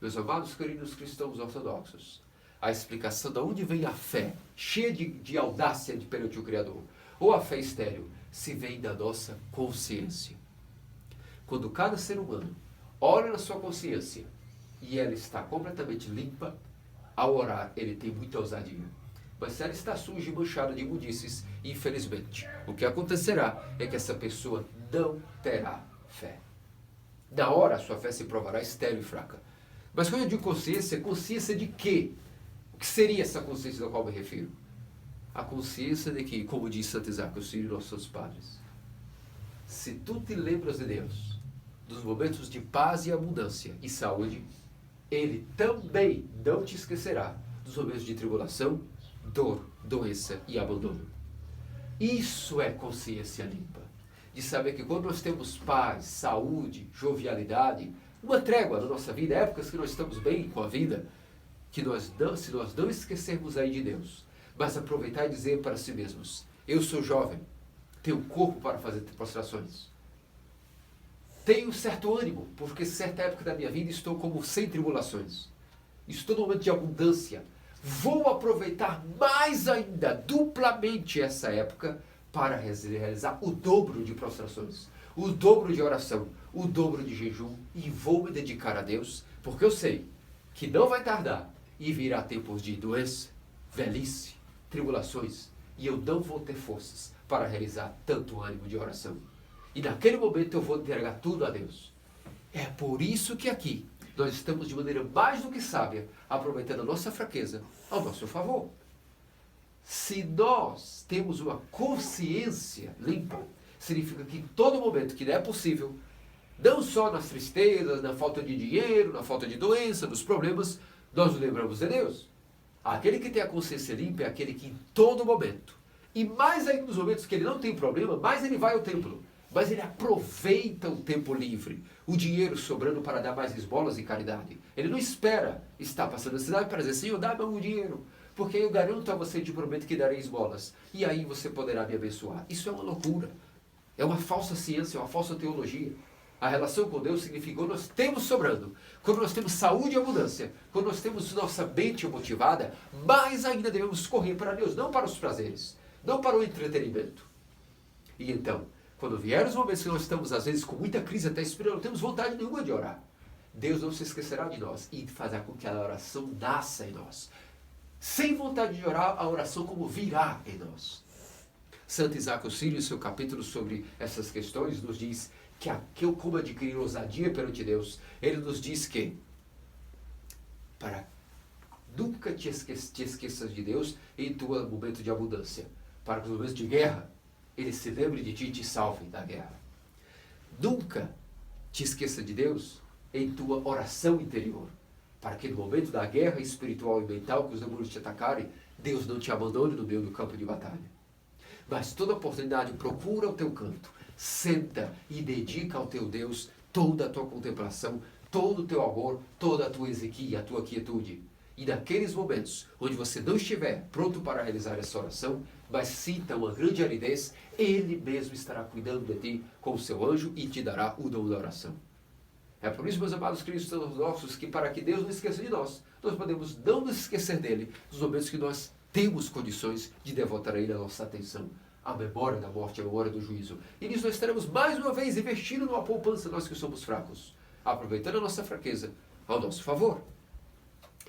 Meus amados queridos cristãos ortodoxos, a explicação de onde vem a fé, cheia de audácia perante o Criador, ou a fé estéril, se vem da nossa consciência. Quando cada ser humano ora na sua consciência e ela está completamente limpa, ao orar ele tem muita ousadia. Mas se ela está suja e manchada de imundícies, infelizmente, o que acontecerá é que essa pessoa não terá fé. Na hora a sua fé se provará estéril e fraca. Mas quando eu digo consciência, consciência de quê? O que seria essa consciência da qual me refiro? A consciência de que, como diz Santo Isaac, o Sírio e nossos santos padres, se tu te lembras de Deus, dos momentos de paz e abundância e saúde, Ele também não te esquecerá dos momentos de tribulação, dor, doença e abandono. Isso é consciência limpa. De saber que quando nós temos paz, saúde, jovialidade, uma trégua na nossa vida, épocas que nós estamos bem com a vida, que se nós não esquecermos aí de Deus, mas aproveitar e dizer para si mesmos: eu sou jovem, tenho corpo para fazer prostrações, tenho certo ânimo, porque certa época da minha vida estou como sem tribulações, estou num momento de abundância, vou aproveitar mais ainda, duplamente essa época, para realizar o dobro de prostrações, o dobro de oração, o dobro de jejum, e vou me dedicar a Deus, porque eu sei que não vai tardar e virá tempos de doença, velhice, tribulações, e eu não vou ter forças para realizar tanto ânimo de oração. E naquele momento eu vou entregar tudo a Deus. É por isso que aqui nós estamos de maneira mais do que sábia, aproveitando a nossa fraqueza ao nosso favor. Se nós temos uma consciência limpa, significa que em todo momento que é possível, não só nas tristezas, na falta de dinheiro, na falta de doença, nos problemas, nós nos lembramos de Deus. Aquele que tem a consciência limpa é aquele que em todo momento, e mais ainda nos momentos que ele não tem problema, mais ele vai ao templo. Mas ele aproveita o tempo livre, o dinheiro sobrando para dar mais esmolas e caridade. Ele não espera estar passando necessidade para dizer: Senhor, dá-me um dinheiro, porque eu garanto a você e te prometo que darei esmolas, e aí você poderá me abençoar. Isso é uma loucura. É uma falsa ciência, é uma falsa teologia. A relação com Deus significa quando nós temos sobrando, quando nós temos saúde e abundância, quando nós temos nossa mente motivada, mais ainda devemos correr para Deus, não para os prazeres, não para o entretenimento. E então, quando vier os momentos que nós estamos, às vezes, com muita crise até espiritual, não temos vontade nenhuma de orar, Deus não se esquecerá de nós e fará com que a oração nasça em nós. Sem vontade de orar, a oração como virá em nós. Santo Isaac o Sírio, em seu capítulo sobre essas questões, nos diz que eu como adquirir ousadia perante Deus. Ele nos diz que para nunca te esqueças de Deus em teu momento de abundância, para que nos momentos de guerra Ele se lembre de ti e te salve da guerra. Nunca te esqueça de Deus em tua oração interior, para que no momento da guerra espiritual e mental que os demônios te atacarem, Deus não te abandone no meio do campo de batalha. Mas toda oportunidade, procura o teu canto, senta e dedica ao teu Deus toda a tua contemplação, todo o teu amor, toda a tua exequia, a tua quietude. E naqueles momentos onde você não estiver pronto para realizar essa oração, mas sinta uma grande aridez, Ele mesmo estará cuidando de ti com o seu anjo e te dará o dom da oração. É por isso, meus amados cristãos ortodoxos, que para que Deus não esqueça de nós podemos não nos esquecer dele nos momentos que nós temos condições de devotar a Ele a nossa atenção, a memória da morte, a memória do juízo. E nisso nós estaremos mais uma vez investindo numa poupança, nós que somos fracos, aproveitando a nossa fraqueza ao nosso favor.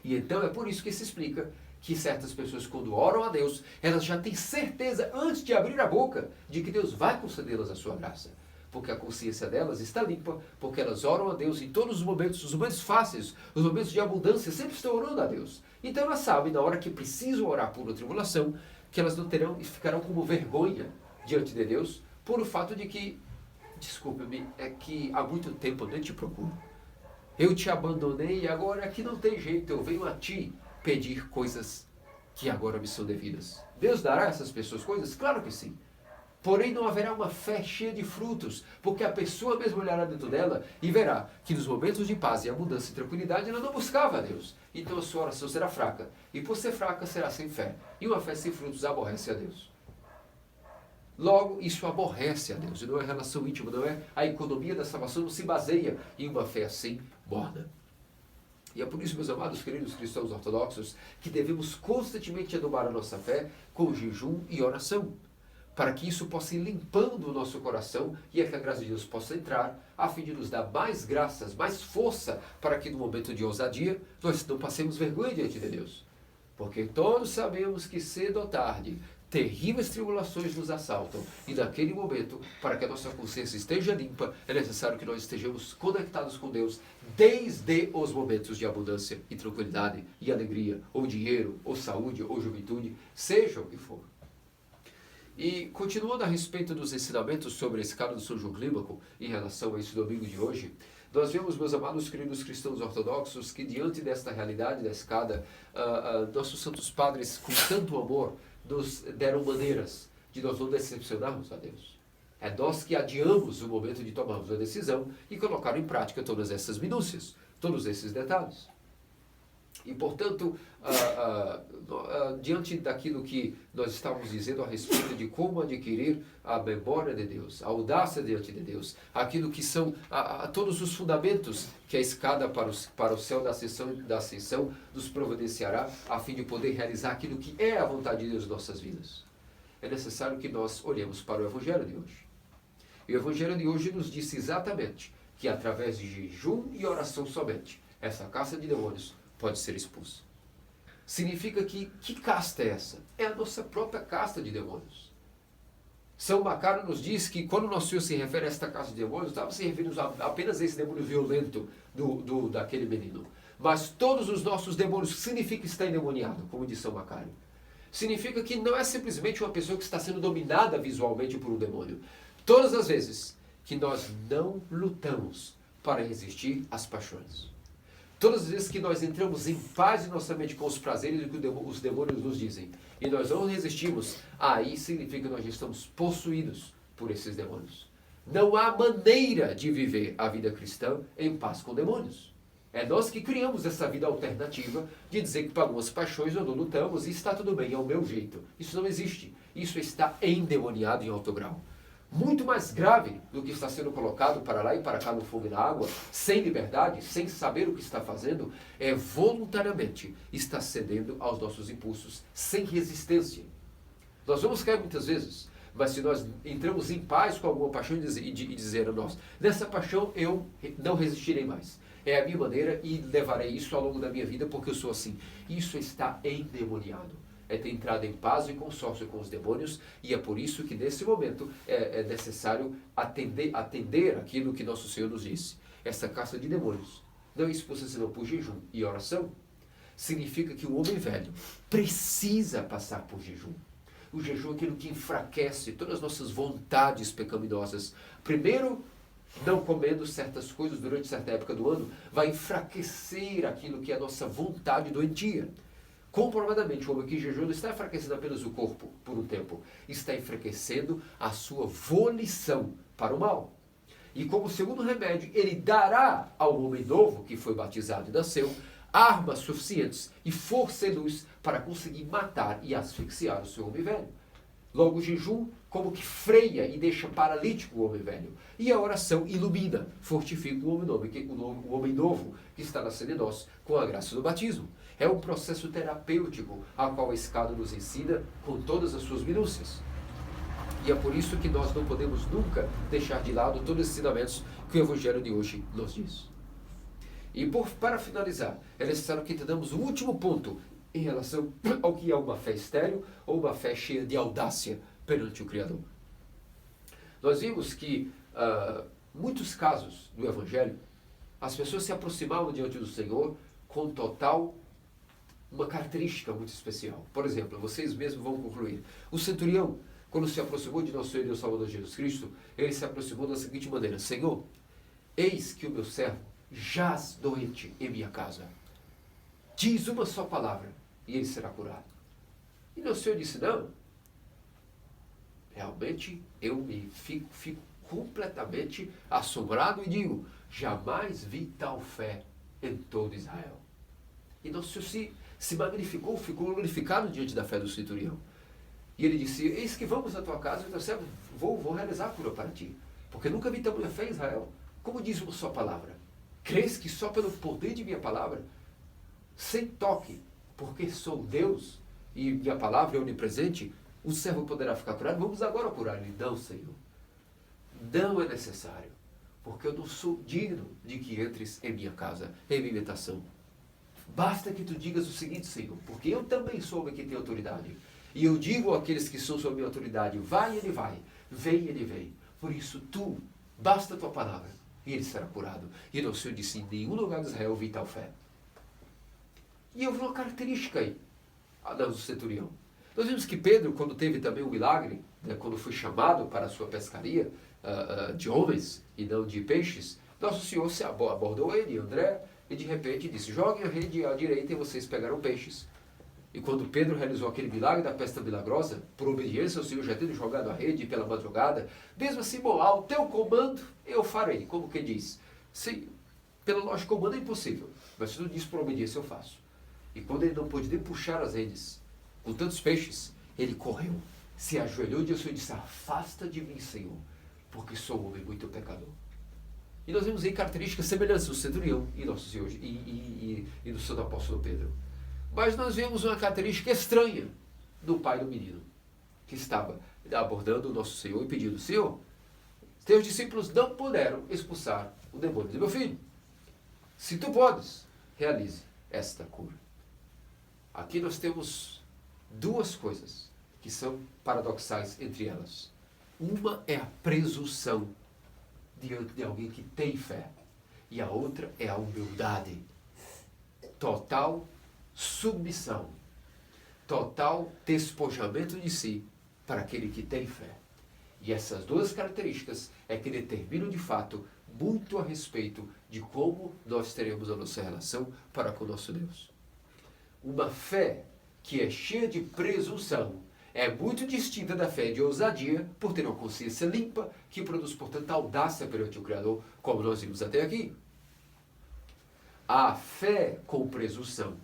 E então é por isso que se explica que certas pessoas, quando oram a Deus, elas já têm certeza, antes de abrir a boca, de que Deus vai concedê-las a sua graça. Porque a consciência delas está limpa, porque elas oram a Deus em todos os momentos fáceis, os momentos de abundância, sempre estão orando a Deus. Então elas sabem, na hora que precisam orar por uma tribulação, que elas não terão e ficarão como vergonha diante de Deus, por o fato de que, desculpe-me, é que há muito tempo eu nem te procuro. Eu te abandonei e agora aqui não tem jeito, eu venho a ti pedir coisas que agora me são devidas. Deus dará a essas pessoas coisas? Claro que sim. Porém não haverá uma fé cheia de frutos, porque a pessoa mesmo olhará dentro dela e verá que nos momentos de paz e abundância e tranquilidade ela não buscava a Deus. Então a sua oração será fraca. E por ser fraca será sem fé. E uma fé sem frutos aborrece a Deus. Logo, isso aborrece a Deus, e não é relação íntima, não é a economia da salvação, não se baseia em uma fé assim morna. E é por isso, meus amados queridos cristãos ortodoxos, que devemos constantemente adubar a nossa fé com jejum e oração, para que isso possa ir limpando o nosso coração e a que a graça de Deus possa entrar, a fim de nos dar mais graças, mais força, para que no momento de ousadia nós não passemos vergonha diante de Deus. Porque todos sabemos que cedo ou tarde terríveis tribulações nos assaltam, e naquele momento, para que a nossa consciência esteja limpa, é necessário que nós estejamos conectados com Deus desde os momentos de abundância e tranquilidade e alegria, ou dinheiro, ou saúde, ou juventude, seja o que for. E continuando a respeito dos ensinamentos sobre a escada do São João Clímaco, em relação a esse domingo de hoje, nós vemos, meus amados queridos cristãos ortodoxos, que diante desta realidade da escada, nossos santos padres, com tanto amor, nos deram maneiras de nós não decepcionarmos a Deus. É nós que adiamos o momento de tomarmos a decisão e colocar em prática todas essas minúcias, todos esses detalhes. E, portanto, diante daquilo que nós estávamos dizendo a respeito de como adquirir a memória de Deus, a audácia diante de Deus, aquilo que são todos os fundamentos que a escada para o céu da ascensão nos providenciará, a fim de poder realizar aquilo que é a vontade de Deus em nossas vidas. É necessário que nós olhemos para o Evangelho de hoje. E o Evangelho de hoje nos disse exatamente que através de jejum e oração somente, essa caça de demônios pode ser expulsa. Significa que casta é essa? É a nossa própria casta de demônios. São Macário nos diz que quando nosso Senhor se refere a esta casta de demônios, estava se referindo apenas a esse demônio violento daquele menino. Mas todos os nossos demônios, significa estar endemoniado, como diz São Macário. Significa que não é simplesmente uma pessoa que está sendo dominada visualmente por um demônio. Todas as vezes que nós não lutamos para resistir às paixões. Todas as vezes que nós entramos em paz em nossa mente com os prazeres do que os demônios nos dizem, e nós não resistimos, aí significa que nós estamos possuídos por esses demônios. Não há maneira de viver a vida cristã em paz com demônios. É nós que criamos essa vida alternativa de dizer que para algumas paixões nós não lutamos e está tudo bem, é o meu jeito. Isso não existe. Isso está endemoniado em alto grau. Muito mais grave do que está sendo colocado para lá e para cá no fogo e na água, sem liberdade, sem saber o que está fazendo, é voluntariamente estar cedendo aos nossos impulsos, sem resistência. Nós vamos cair muitas vezes, mas se nós entramos em paz com alguma paixão e dizer a nós, nessa paixão eu não resistirei mais. É a minha maneira e levarei isso ao longo da minha vida porque eu sou assim. Isso está endemoniado. É ter entrado em paz e consórcio com os demônios, e é por isso que nesse momento é necessário atender aquilo que nosso Senhor nos disse. Essa caça de demônios não é expulsa senão por jejum e oração. Significa que o homem velho precisa passar por jejum. O jejum é aquilo que enfraquece todas as nossas vontades pecaminosas. Primeiro, não comendo certas coisas durante certa época do ano, vai enfraquecer aquilo que é a nossa vontade doentia. Comprovadamente, o homem que jejua não está enfraquecendo apenas o corpo por um tempo, está enfraquecendo a sua volição para o mal. E como segundo remédio, ele dará ao homem novo, que foi batizado e nasceu, armas suficientes e força e luz para conseguir matar e asfixiar o seu homem velho. Logo, o jejum como que freia e deixa paralítico o homem velho. E a oração ilumina, fortifica o homem novo que está nascendo em nós com a graça do batismo. É um processo terapêutico a qual a escada nos ensina com todas as suas minúcias. E é por isso que nós não podemos nunca deixar de lado todos os ensinamentos que o Evangelho de hoje nos diz. E para finalizar, é necessário que entendamos o último ponto em relação ao que é uma fé estéril ou uma fé cheia de audácia perante o Criador. Nós vimos que, muitos casos do Evangelho, as pessoas se aproximavam diante do Senhor com uma característica muito especial. Por exemplo, vocês mesmos vão concluir. O centurião, quando se aproximou de nosso Senhor e Deus Salvador Jesus Cristo, ele se aproximou da seguinte maneira: Senhor, eis que o meu servo jaz doente em minha casa. Diz uma só palavra e ele será curado. E nosso Senhor disse: não. Realmente eu fico completamente assombrado e digo: jamais vi tal fé em todo Israel. E nosso Senhor se magnificou, ficou glorificado diante da fé do centurião. E ele disse: eis que vamos à tua casa, então servo, vou realizar a cura para ti. Porque nunca vi tamanha fé em Israel. Como diz uma só palavra? Crês que só pelo poder de minha palavra, sem toque, porque sou Deus e minha palavra é onipresente, o servo poderá ficar curado? Vamos agora curar ele. Não, Senhor. Não é necessário, porque eu não sou digno de que entres em minha casa, em minha habitação. Basta que tu digas o seguinte, Senhor, porque eu também sou homem que tem autoridade. E eu digo àqueles que são sob minha autoridade: vai, ele vai, vem, ele vem. Por isso, basta a tua palavra, e ele será curado. E o Senhor disse: em nenhum lugar de Israel vi tal fé. E eu vi uma característica aí, do centurião. Nós vimos que Pedro, quando teve também um milagre, né, quando foi chamado para a sua pescaria de homens e não de peixes, nosso Senhor se abordou ele, André, e de repente disse: joguem a rede à direita e vocês pegarão peixes. E quando Pedro realizou aquele milagre da pesca milagrosa, por obediência ao Senhor, já tendo jogado a rede pela madrugada, mesmo assim, ao teu comando eu farei. Como que diz? Sim, pela lógica humana é impossível, mas se tu diz por obediência eu faço. E quando ele não pôde nem puxar as redes com tantos peixes, ele correu, se ajoelhou e disse: afasta de mim, Senhor, porque sou um homem muito pecador. E nós vemos aí características semelhantes do centurião e nosso Senhor e do Santo Apóstolo Pedro. Mas nós vemos uma característica estranha do pai do menino, que estava abordando o nosso Senhor e pedindo: Senhor, teus discípulos não puderam expulsar o demônio de meu filho. Se tu podes, realize esta cura. Aqui nós temos duas coisas que são paradoxais entre elas. Uma é a presunção diante de alguém que tem fé, e a outra é a humildade. Total submissão, total despojamento de si para aquele que tem fé. E essas duas características é que determinam de fato muito a respeito de como nós teremos a nossa relação para com o nosso Deus. Uma fé que é cheia de presunção é muito distinta da fé de ousadia, por ter uma consciência limpa, que produz, portanto, audácia perante o Criador, como nós vimos até aqui. A fé com presunção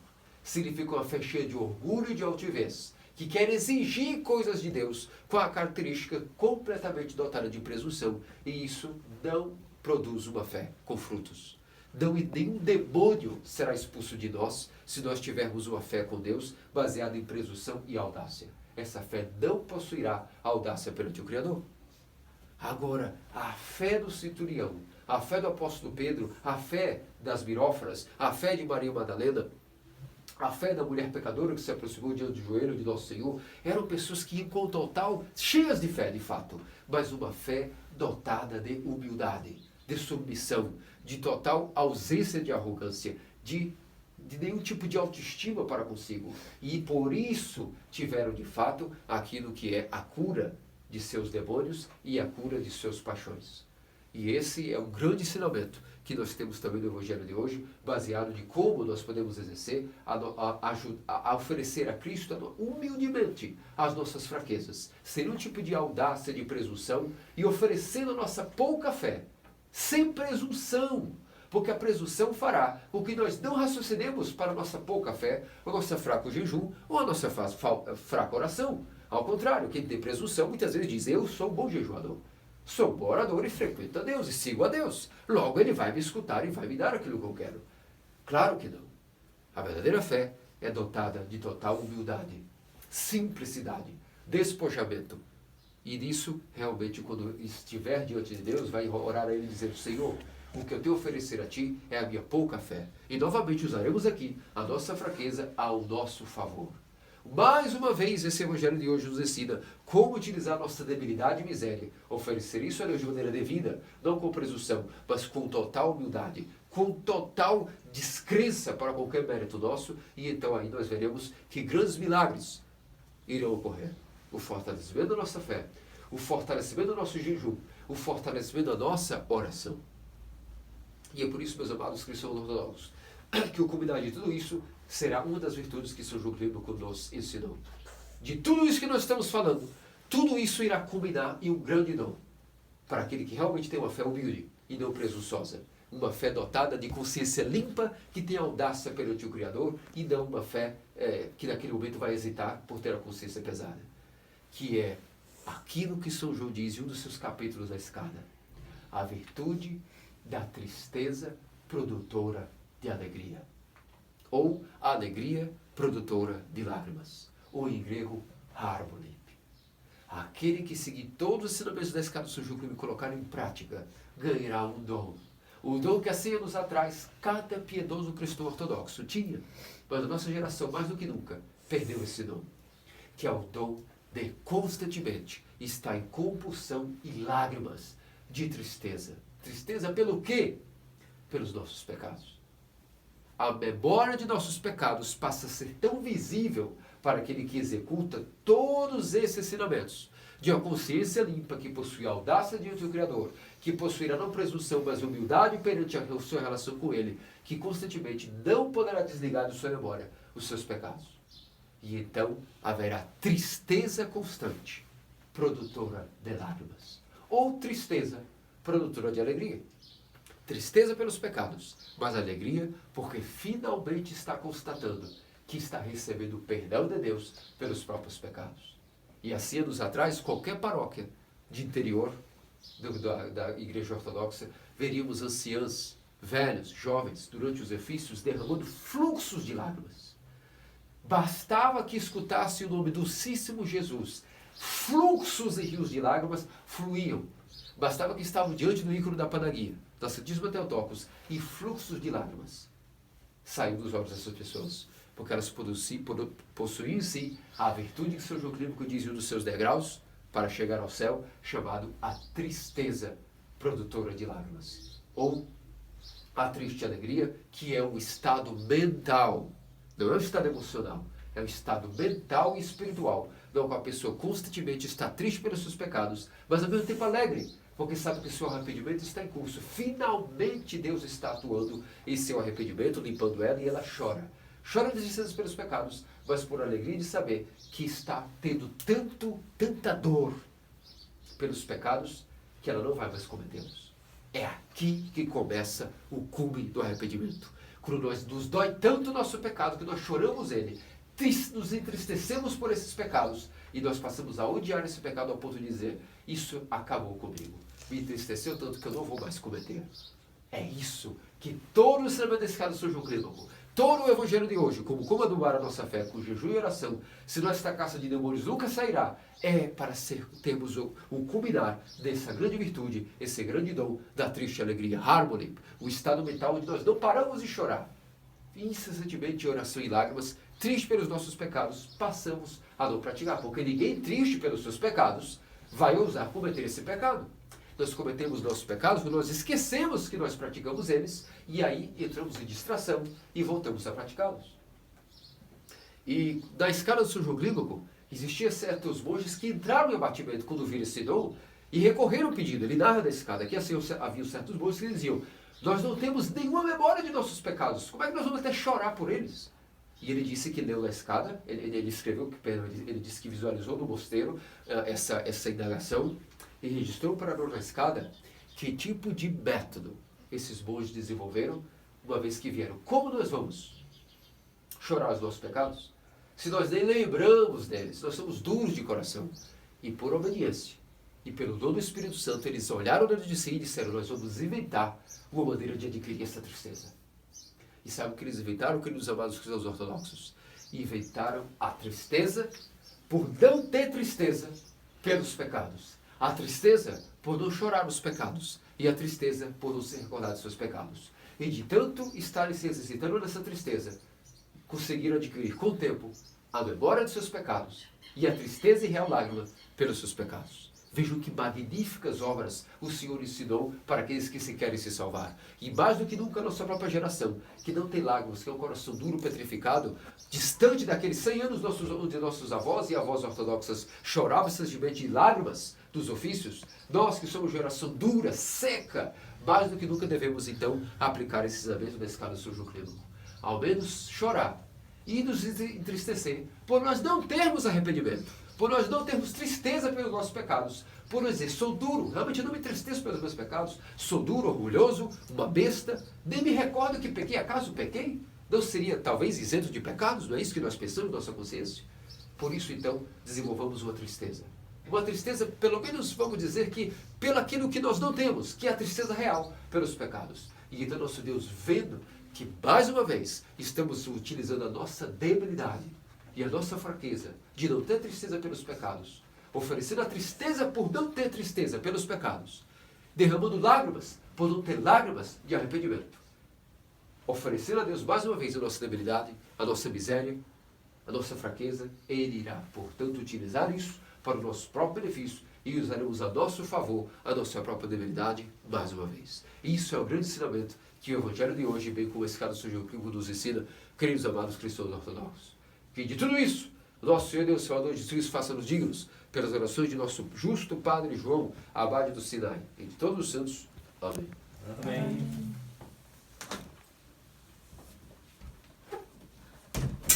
significa uma fé cheia de orgulho e de altivez, que quer exigir coisas de Deus com a característica completamente dotada de presunção, e isso não produz uma fé com frutos. Nenhum demônio será expulso de nós se nós tivermos uma fé com Deus baseada em presunção e audácia. Essa fé não possuirá audácia perante o Criador. Agora, a fé do centurião, a fé do apóstolo Pedro, a fé das birófaras, a fé de Maria Madalena, a fé da mulher pecadora que se aproximou diante do joelho de nosso Senhor, eram pessoas que iam com total, cheias de fé de fato, mas uma fé dotada de humildade, de submissão, de total ausência de arrogância, de nenhum tipo de autoestima para consigo. E por isso tiveram de fato aquilo que é a cura de seus demônios e a cura de suas paixões. E esse é um grande ensinamento que nós temos também no Evangelho de hoje, baseado de como nós podemos exercer, a oferecer a Cristo humildemente as nossas fraquezas, sem um tipo de audácia, de presunção, e oferecendo a nossa pouca fé, sem presunção, porque a presunção fará com que nós não raciocinemos para a nossa pouca fé, o nosso fraco jejum ou a nossa fraca oração. Ao contrário, quem tem presunção muitas vezes diz: eu sou um bom jejuador, sou um bom orador e frequento a Deus e sigo a Deus. Logo Ele vai me escutar e vai me dar aquilo que eu quero. Claro que não. A verdadeira fé é dotada de total humildade, simplicidade, despojamento. E nisso, realmente, quando estiver diante de Deus, vai orar a Ele dizendo: Senhor, o que eu tenho a oferecer a Ti é a minha pouca fé. E novamente usaremos aqui a nossa fraqueza ao nosso favor. Mais uma vez, esse Evangelho de hoje nos ensina como utilizar nossa debilidade e miséria, oferecer isso a Deus de maneira devida, não com presunção, mas com total humildade, com total descrença para qualquer mérito nosso, e então aí nós veremos que grandes milagres irão ocorrer. O fortalecimento da nossa fé, o fortalecimento do nosso jejum, o fortalecimento da nossa oração. E é por isso, meus amados cristãos ortodoxos, que o culminar de tudo isso será uma das virtudes que São João Clímaco nos ensinou. De tudo isso que nós estamos falando, tudo isso irá culminar em um grande dom para aquele que realmente tem uma fé humilde e não presunçosa. Uma fé dotada de consciência limpa, que tem audácia perante o Criador, e não uma fé que naquele momento vai hesitar por ter a consciência pesada. Que é aquilo que São João diz em um dos seus capítulos da Escada: a virtude da tristeza produtora de alegria, ou a alegria produtora de lágrimas, ou em grego, harmony. Aquele que seguir todos os ensinamentos da Escada de São João e colocar em prática, ganhará um dom. O dom que há 100 anos atrás cada piedoso cristão ortodoxo tinha, mas a nossa geração, mais do que nunca, perdeu esse dom, que é o dom de constantemente estar em compulsão e lágrimas de tristeza. Tristeza pelo quê? Pelos nossos pecados. A memória de nossos pecados passa a ser tão visível para aquele que executa todos esses ensinamentos, de uma consciência limpa, que possui audácia diante do Criador, que possuirá não presunção, mas humildade perante a sua relação com Ele, que constantemente não poderá desligar de sua memória os seus pecados. E então haverá tristeza constante, produtora de lágrimas, ou tristeza produtora de alegria. Tristeza pelos pecados, mas alegria porque finalmente está constatando que está recebendo o perdão de Deus pelos próprios pecados. E há 100 anos atrás, qualquer paróquia de interior da Igreja Ortodoxa, veríamos anciãs, velhos, jovens, durante os ofícios, derramando fluxos de lágrimas. Bastava que escutasse o nome Docíssimo Jesus. Fluxos e rios de lágrimas fluíam. Bastava que estavam diante do ícone da padaria, da Santíssima Theotokos, e fluxos de lágrimas saíam dos olhos dessas pessoas, porque elas possuíam em si a virtude que São João Clímaco diz em um dos seus degraus para chegar ao céu, chamado a tristeza produtora de lágrimas, ou a triste alegria, que é um estado mental, não é um estado emocional, é um estado mental e espiritual, no qual a pessoa constantemente está triste pelos seus pecados, mas ao mesmo tempo alegre, porque sabe que o seu arrependimento está em curso. Finalmente Deus está atuando em seu arrependimento, limpando ela, e ela chora. Chora de tristeza pelos pecados, mas por alegria de saber que está tendo tanta dor pelos pecados, que ela não vai mais cometê-los. É aqui que começa o cume do arrependimento. Quando nos dói tanto o nosso pecado, que nós choramos ele, nos entristecemos por esses pecados, e nós passamos a odiar esse pecado ao ponto de dizer: isso acabou comigo, me entristeceu tanto que eu não vou mais cometer. É isso que todo o ensinamento desse caso de São João Clímaco, todo o Evangelho de hoje, como adubar a nossa fé com jejum e oração, se nossa caça de demônios nunca sairá, é para termos o culminar dessa grande virtude, esse grande dom da triste alegria, harmony, o estado mental onde nós não paramos de chorar, incessantemente em oração e lágrimas, triste pelos nossos pecados, passamos a não praticar, porque ninguém triste pelos seus pecados vai ousar cometer esse pecado. Nós cometemos nossos pecados, nós esquecemos que nós praticamos eles, e aí entramos em distração e voltamos a praticá-los. E na escala do São João Clímaco, existiam certos monges que entraram em abatimento quando viram esse dom, e recorreram ao pedido. Ele narra da escada que assim havia certos moços que diziam: nós não temos nenhuma memória de nossos pecados, como é que nós vamos até chorar por eles? E ele disse que leu na escada, ele escreveu, ele disse que visualizou no mosteiro essa indagação e registrou para nós na escada que tipo de método esses monges desenvolveram uma vez que vieram. Como nós vamos chorar os nossos pecados se nós nem lembramos deles? Nós somos duros de coração. E por obediência e pelo dom do Espírito Santo, eles olharam dentro de si e disseram: nós vamos inventar uma maneira de adquirir essa tristeza. E sabe o que eles inventaram, queridos amados cristãos ortodoxos? Inventaram a tristeza por não ter tristeza pelos pecados. A tristeza por não chorar os pecados. E a tristeza por não se recordar dos seus pecados. E de tanto estarem se exercitando nessa tristeza, conseguiram adquirir com o tempo a memória dos seus pecados e a tristeza e real lágrima pelos seus pecados. Vejam que magníficas obras o Senhor ensinou para aqueles que se querem se salvar. E mais do que nunca a nossa própria geração, que não tem lágrimas, que é um coração duro, petrificado, distante daqueles 100 anos onde nossos avós e avós ortodoxas choravam incessantemente de lágrimas dos ofícios, nós que somos geração dura, seca, mais do que nunca devemos então aplicar esses ensinamentos da escala do São João Clímaco. Ao menos chorar e nos entristecer por nós não termos arrependimento, por nós não termos tristeza pelos nossos pecados, por nós dizer: sou duro, realmente não me entristeço pelos meus pecados, sou duro, orgulhoso, uma besta, nem me recordo que pequei. Acaso pequei? Não seria talvez isento de pecados? Não é isso que nós pensamos em nossa consciência? Por isso então desenvolvamos uma tristeza. Uma tristeza, pelo menos vamos dizer que pelo aquilo que nós não temos, que é a tristeza real pelos pecados. E então nosso Deus, vendo que mais uma vez estamos utilizando a nossa debilidade e a nossa fraqueza de não ter tristeza pelos pecados, oferecendo a tristeza por não ter tristeza pelos pecados, derramando lágrimas por não ter lágrimas de arrependimento, oferecendo a Deus mais uma vez a nossa debilidade, a nossa miséria, a nossa fraqueza, Ele irá, portanto, utilizar isso para o nosso próprio benefício e usaremos a nosso favor a nossa própria debilidade mais uma vez. Isso é o grande ensinamento que o Evangelho de hoje, bem como esse cara do São João Clímaco, nos ensina, queridos amados cristãos ortodoxos. Que de tudo isso, nosso Senhor Deus Salvador de Cristo faça-nos dignos pelas orações de nosso justo Padre João, abade do Sinai, e de todos os santos. Amém. Amém.